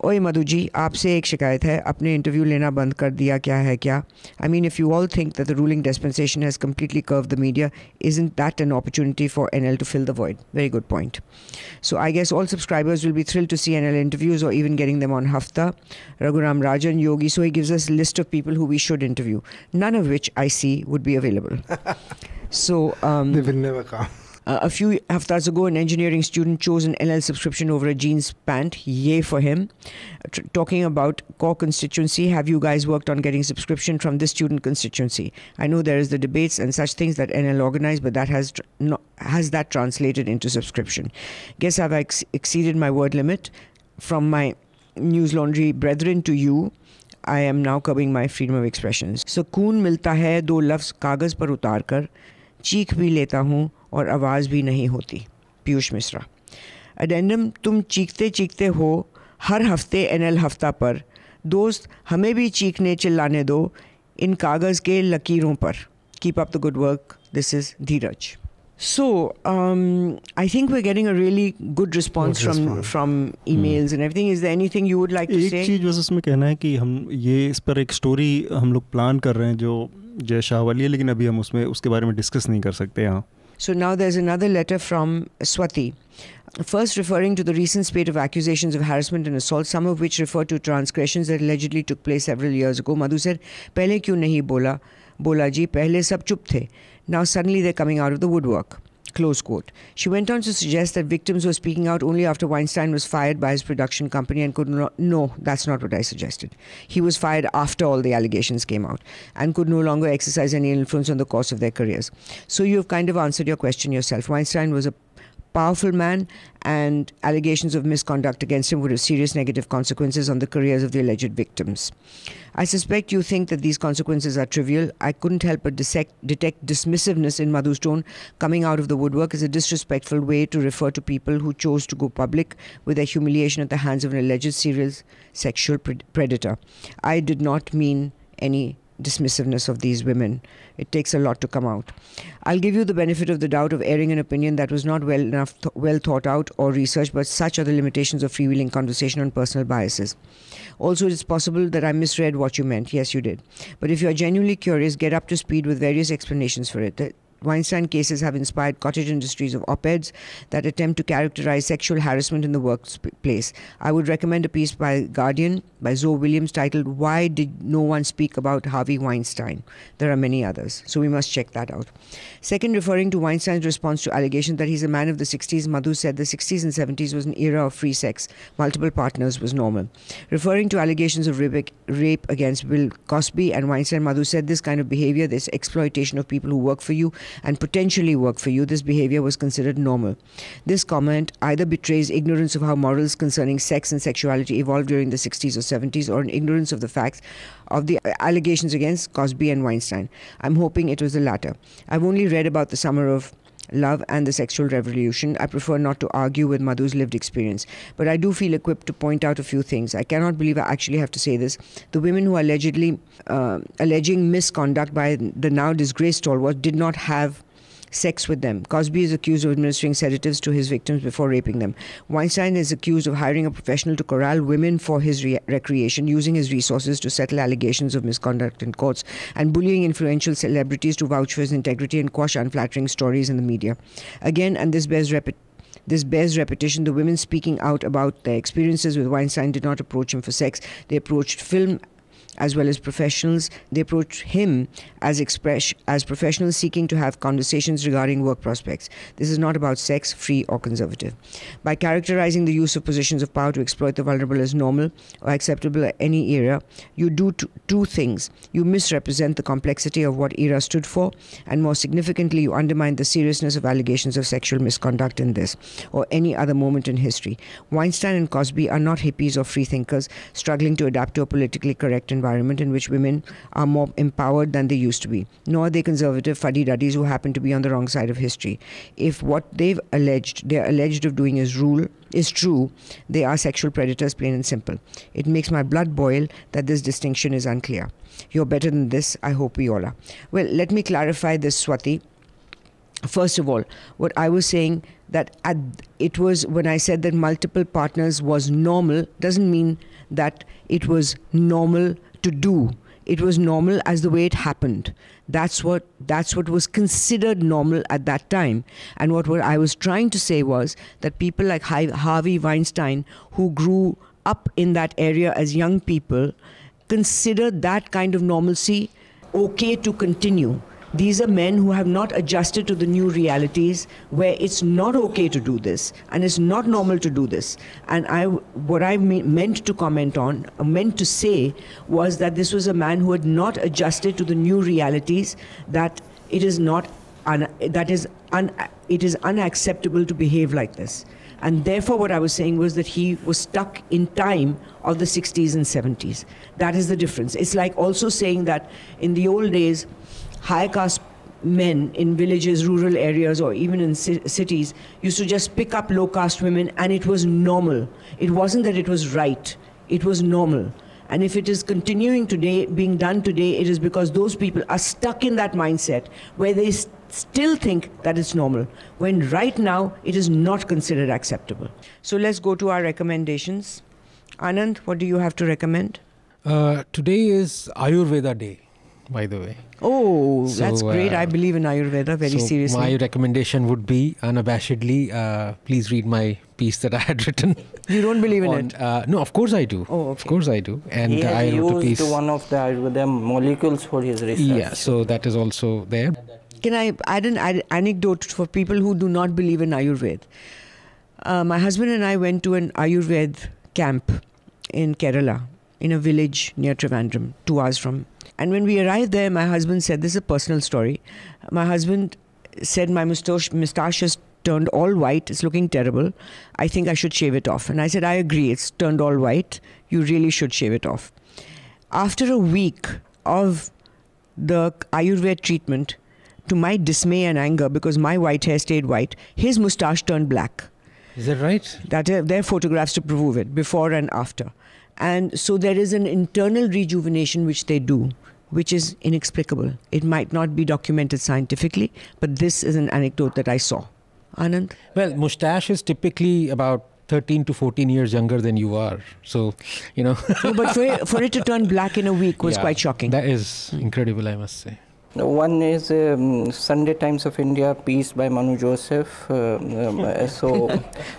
Oye Madhu ji, आपसे एक शिकायत है, अपने interview लेना बंद कर दिया क्या है क्या? I mean, if you all think that the ruling dispensation has completely curved the media, isn't that an opportunity for NL to fill the void? Very good point. So I guess all subscribers will be thrilled to see NL interviews, or even getting them on Hafta. Raghuram Rajan, Yogi, so he gives us a list of people who we should interview, none of which I see would be available. So they will never come. A few haftas ago, an engineering student chose an NL subscription over a jeans pant. Yay for him. Talking about core constituency, have you guys worked on getting subscription from this student constituency? I know there is the debates and such things that NL organize, but that has that translated into subscription? Guess I've exceeded my word limit. From my news laundry brethren to you, I am now curbing my freedom of expressions. सुकून मिलता है दो लफ्ज़ कागज़ पर उतार कर, चीख भी लेता हूँ और आवाज़ भी नहीं होती. पीयूष मिश्रा. अडेंडम, तुम चीखते चीखते हो हर हफ्ते NL हफ्ता पर. दोस्त, हमें भी चीखने चिल्लाने दो इन कागज़ के लकीरों पर. Keep up the good work. This is Dheeraj. So, I think we're getting a really good response from emails and everything. Is there anything you would like to say? एक चीज़ बस इसमें कहना है कि हम ये इस पर एक स्टोरी हम लोग प्लान कर रहे हैं जो जय शाह वाली है, लेकिन अभी हम उसके बारे में डिस्कस नहीं कर सकते यहाँ. So now there's another letter from Swati. First, referring to the recent spate of accusations of harassment and assault, some of which refer to transgressions that allegedly took place several years ago, Madhu said, "Pehle kyun nahi bola? Bola ji, pehle sab chup the. Now suddenly they're coming out of the woodwork." Close quote. She went on to suggest that victims were speaking out only after Weinstein was fired by his production company and could not... No, that's not what I suggested. He was fired after all the allegations came out and could no longer exercise any influence on the course of their careers. So you've kind of answered your question yourself. Weinstein was a powerful man, and allegations of misconduct against him would have serious negative consequences on the careers of the alleged victims. I suspect you think that these consequences are trivial. I couldn't help but detect dismissiveness in Madhu's tone. Coming out of the woodwork is a disrespectful way to refer to people who chose to go public with their humiliation at the hands of an alleged serial sexual predator. I did not mean any dismissiveness of these women. It takes a lot to come out. I'll give you the benefit of the doubt of airing an opinion that was not well thought out or researched, but such are the limitations of freewheeling conversation on personal biases. Also, it's possible that I misread what you meant. Yes, you did. But if you're genuinely curious, get up to speed with various explanations for it. The Weinstein cases have inspired cottage industries of op-eds that attempt to characterize sexual harassment in the workplace. I would recommend a piece by Guardian by Zoe Williams titled "Why Did No One Speak About Harvey Weinstein?" There are many others, so we must check that out. Second, referring to Weinstein's response to allegations that he's a man of the 60s, Madhu said the 60s and 70s was an era of free sex. Multiple partners was normal. Referring to allegations of rape against Bill Cosby and Weinstein, Madhu said this kind of behavior, this exploitation of people who work for you and potentially work for you, this behavior was considered normal. This comment either betrays ignorance of how morals concerning sex and sexuality evolved during the 60s or 70s, or an ignorance of the facts of the allegations against Cosby and Weinstein. I'm hoping it was the latter. I've only read about the summer of love and the sexual revolution. I prefer not to argue with Madhu's lived experience, but I do feel equipped to point out a few things. I cannot believe I actually have to say this. The women who are alleging misconduct by the now disgraced stalwart did not have sex with them. Cosby is accused of administering sedatives to his victims before raping them. Weinstein is accused of hiring a professional to corral women for his recreation, using his resources to settle allegations of misconduct in courts, and bullying influential celebrities to vouch for his integrity and quash unflattering stories in the media. Again, and this bears repetition, the women speaking out about their experiences with Weinstein did not approach him for sex. They approached film as well as professionals. They approached him as professionals seeking to have conversations regarding work prospects. This is not about sex, free or conservative. By characterizing the use of positions of power to exploit the vulnerable as normal or acceptable at any era, you do two things. You misrepresent the complexity of what era stood for, and more significantly, you undermine the seriousness of allegations of sexual misconduct in this or any other moment in history. Weinstein and Cosby are not hippies or freethinkers struggling to adapt to a politically correct environment in which women are more empowered than they used to be, nor are they conservative fuddy-duddies who happen to be on the wrong side of history. If what they're alleged of doing is true, they are sexual predators, plain and simple. It makes my blood boil that this distinction is unclear. You're better than this. I hope we all are. Well, let me clarify this, Swati. First of all, what I was saying that it was when I said that multiple partners was normal, doesn't mean that it was normal to do. It was normal as the way it happened. That's what was considered normal at that time. And what I was trying to say was that people like Harvey Weinstein, who grew up in that area as young people, considered that kind of normalcy okay to continue. These are men who have not adjusted to the new realities where it's not okay to do this and it's not normal to do this. And what I meant to say was that this was a man who had not adjusted to the new realities, that it is unacceptable to behave like this. And therefore what I was saying was that he was stuck in time of the 60s and 70s. That is the difference. It's like also saying that in the old days, high caste men in villages, rural areas, or even in cities used to just pick up low caste women, and it was normal. It wasn't that it was right. It was normal. And if it is continuing today, being done today, it is because those people are stuck in that mindset where they still think that it's normal, when right now it is not considered acceptable. So let's go to our recommendations. Anand, what do you have to recommend? Today is Ayurveda Day. by the way. Oh, So, that's great. I believe in Ayurveda very seriously. My recommendation would be, unabashedly, please read my piece that I had written. You don't believe in it? No, of course I do. Oh, okay. Of course I do. And He I has wrote a piece. used one of the Ayurveda molecules for his research. Yeah, so that is also there. Can I add an anecdote for people who do not believe in Ayurveda? My husband and I went to an Ayurveda camp in Kerala, in a village near Trivandrum, 2 hours from. And when we arrived there, my husband said, this is a personal story. My husband said, my moustache has turned all white. It's looking terrible. I think I should shave it off. And I said, I agree. It's turned all white. You really should shave it off. After a week of the Ayurveda treatment, to my dismay and anger, because my white hair stayed white, his moustache turned black. Is that right? There are photographs to prove it, before and after. And so there is an internal rejuvenation which they do, which is inexplicable. It might not be documented scientifically, but this is an anecdote that I saw. Anand? Well, moustache is typically about 13 to 14 years younger than you are. So, No, but for it to turn black in a week was quite shocking. That is incredible, I must say. One is Sunday Times of India piece by Manu Joseph. So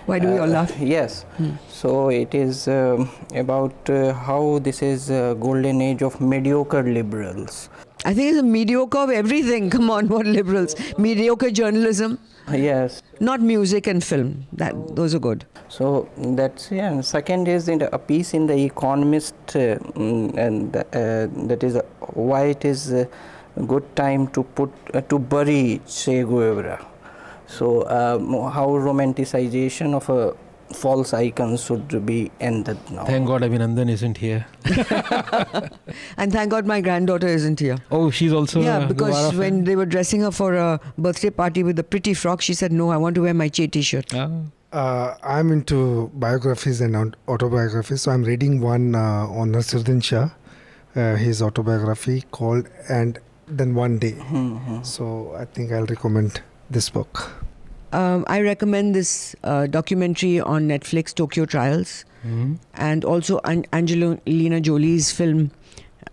Why do we all laugh? Yes. So it is about how this is a golden age of mediocre liberals. I think it's a mediocre of everything. Come on, what liberals? Mediocre journalism. Yes. Not music and film. Those are good. So that's, yeah. And second is in a piece in The Economist, and that is why it is a good time to bury Che Guevara. So how romanticization of a false icon should be ended now. Thank God Abhinandan isn't here. And thank God my granddaughter isn't here. Oh, she's also Yeah, a because Guevara when fan? they were dressing her for a birthday party with a pretty frock, she said, no, I want to wear my Che t-shirt. I'm into biographies and autobiographies, so I'm reading one on Nasiruddin Shah, his autobiography called And Then One Day. So I think I'll recommend this book. I recommend this documentary on Netflix, Tokyo Trials, and also Angelina Jolie's film,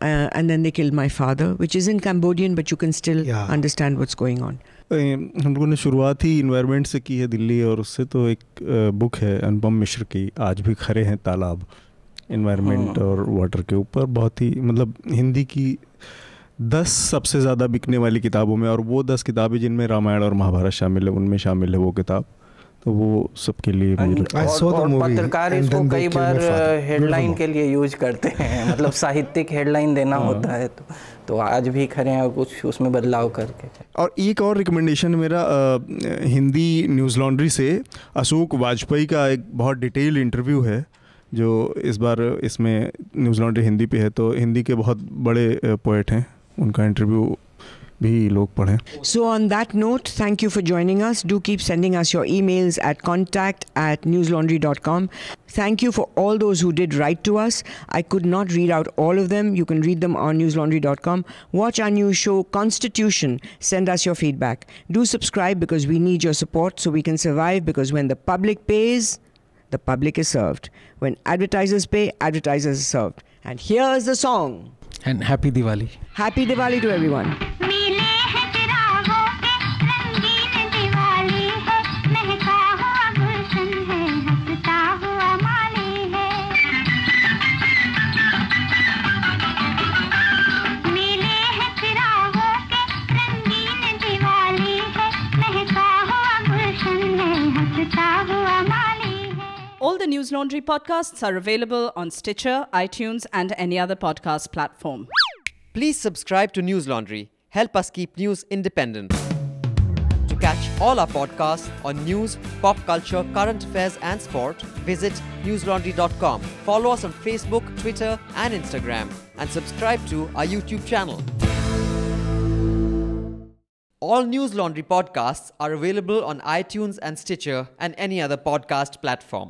And Then They Killed My Father, which is in Cambodian, but you can still understand what's going on. हम लोगों ने शुरुआत ही environment से की है दिल्ली, और उससे तो एक बुक है अनुपम मिश्र की, आज भी खरे हैं तालाब, इन्वायरमेंट और वाटर के ऊपर, बहुत ही मतलब हिंदी की 10 सबसे ज़्यादा बिकने वाली किताबों में, और वो 10 किताबें जिनमें रामायण और महाभारत शामिल है, उनमें शामिल है वो किताब, तो वो सबके लिए और पत्रकार इसको कई बार हेडलाइन के लिए यूज करते हैं, मतलब साहित्यिक हेडलाइन देना होता है, तो आज भी खरे हैं कुछ उसमें बदलाव करके। और एक और रिकमेंडेशन मेरा हिंदी न्यूज़ लॉन्ड्री से अशोक वाजपेयी का एक बहुत डिटेल इंटरव्यू है जो इस बार इसमें न्यूज़ लॉन्ड्री हिंदी पे है, तो हिंदी के बहुत बड़े पोएट हैं, उनका इंटरव्यू भी लोग पढ़ें। So on that note, thank you for joining us. Do keep sending us your emails at contact@newslaundry.com. Thank you for all those who did write to us. I could not read out all of them. You can read them on newslaundry.com. Watch our new show, Constitution. Send us your feedback. Do subscribe because we need your support so we can survive, because when the public pays, the public is served. When advertisers pay, advertisers are served. And here's the song. And happy Diwali. Happy Diwali to everyone. All the News Laundry podcasts are available on Stitcher, iTunes, and any other podcast platform. Please subscribe to News Laundry. Help us keep news independent. To catch all our podcasts on news, pop culture, current affairs, and sport, visit newslaundry.com. Follow us on Facebook, Twitter, and Instagram, and subscribe to our YouTube channel. All News Laundry podcasts are available on iTunes and Stitcher and any other podcast platform.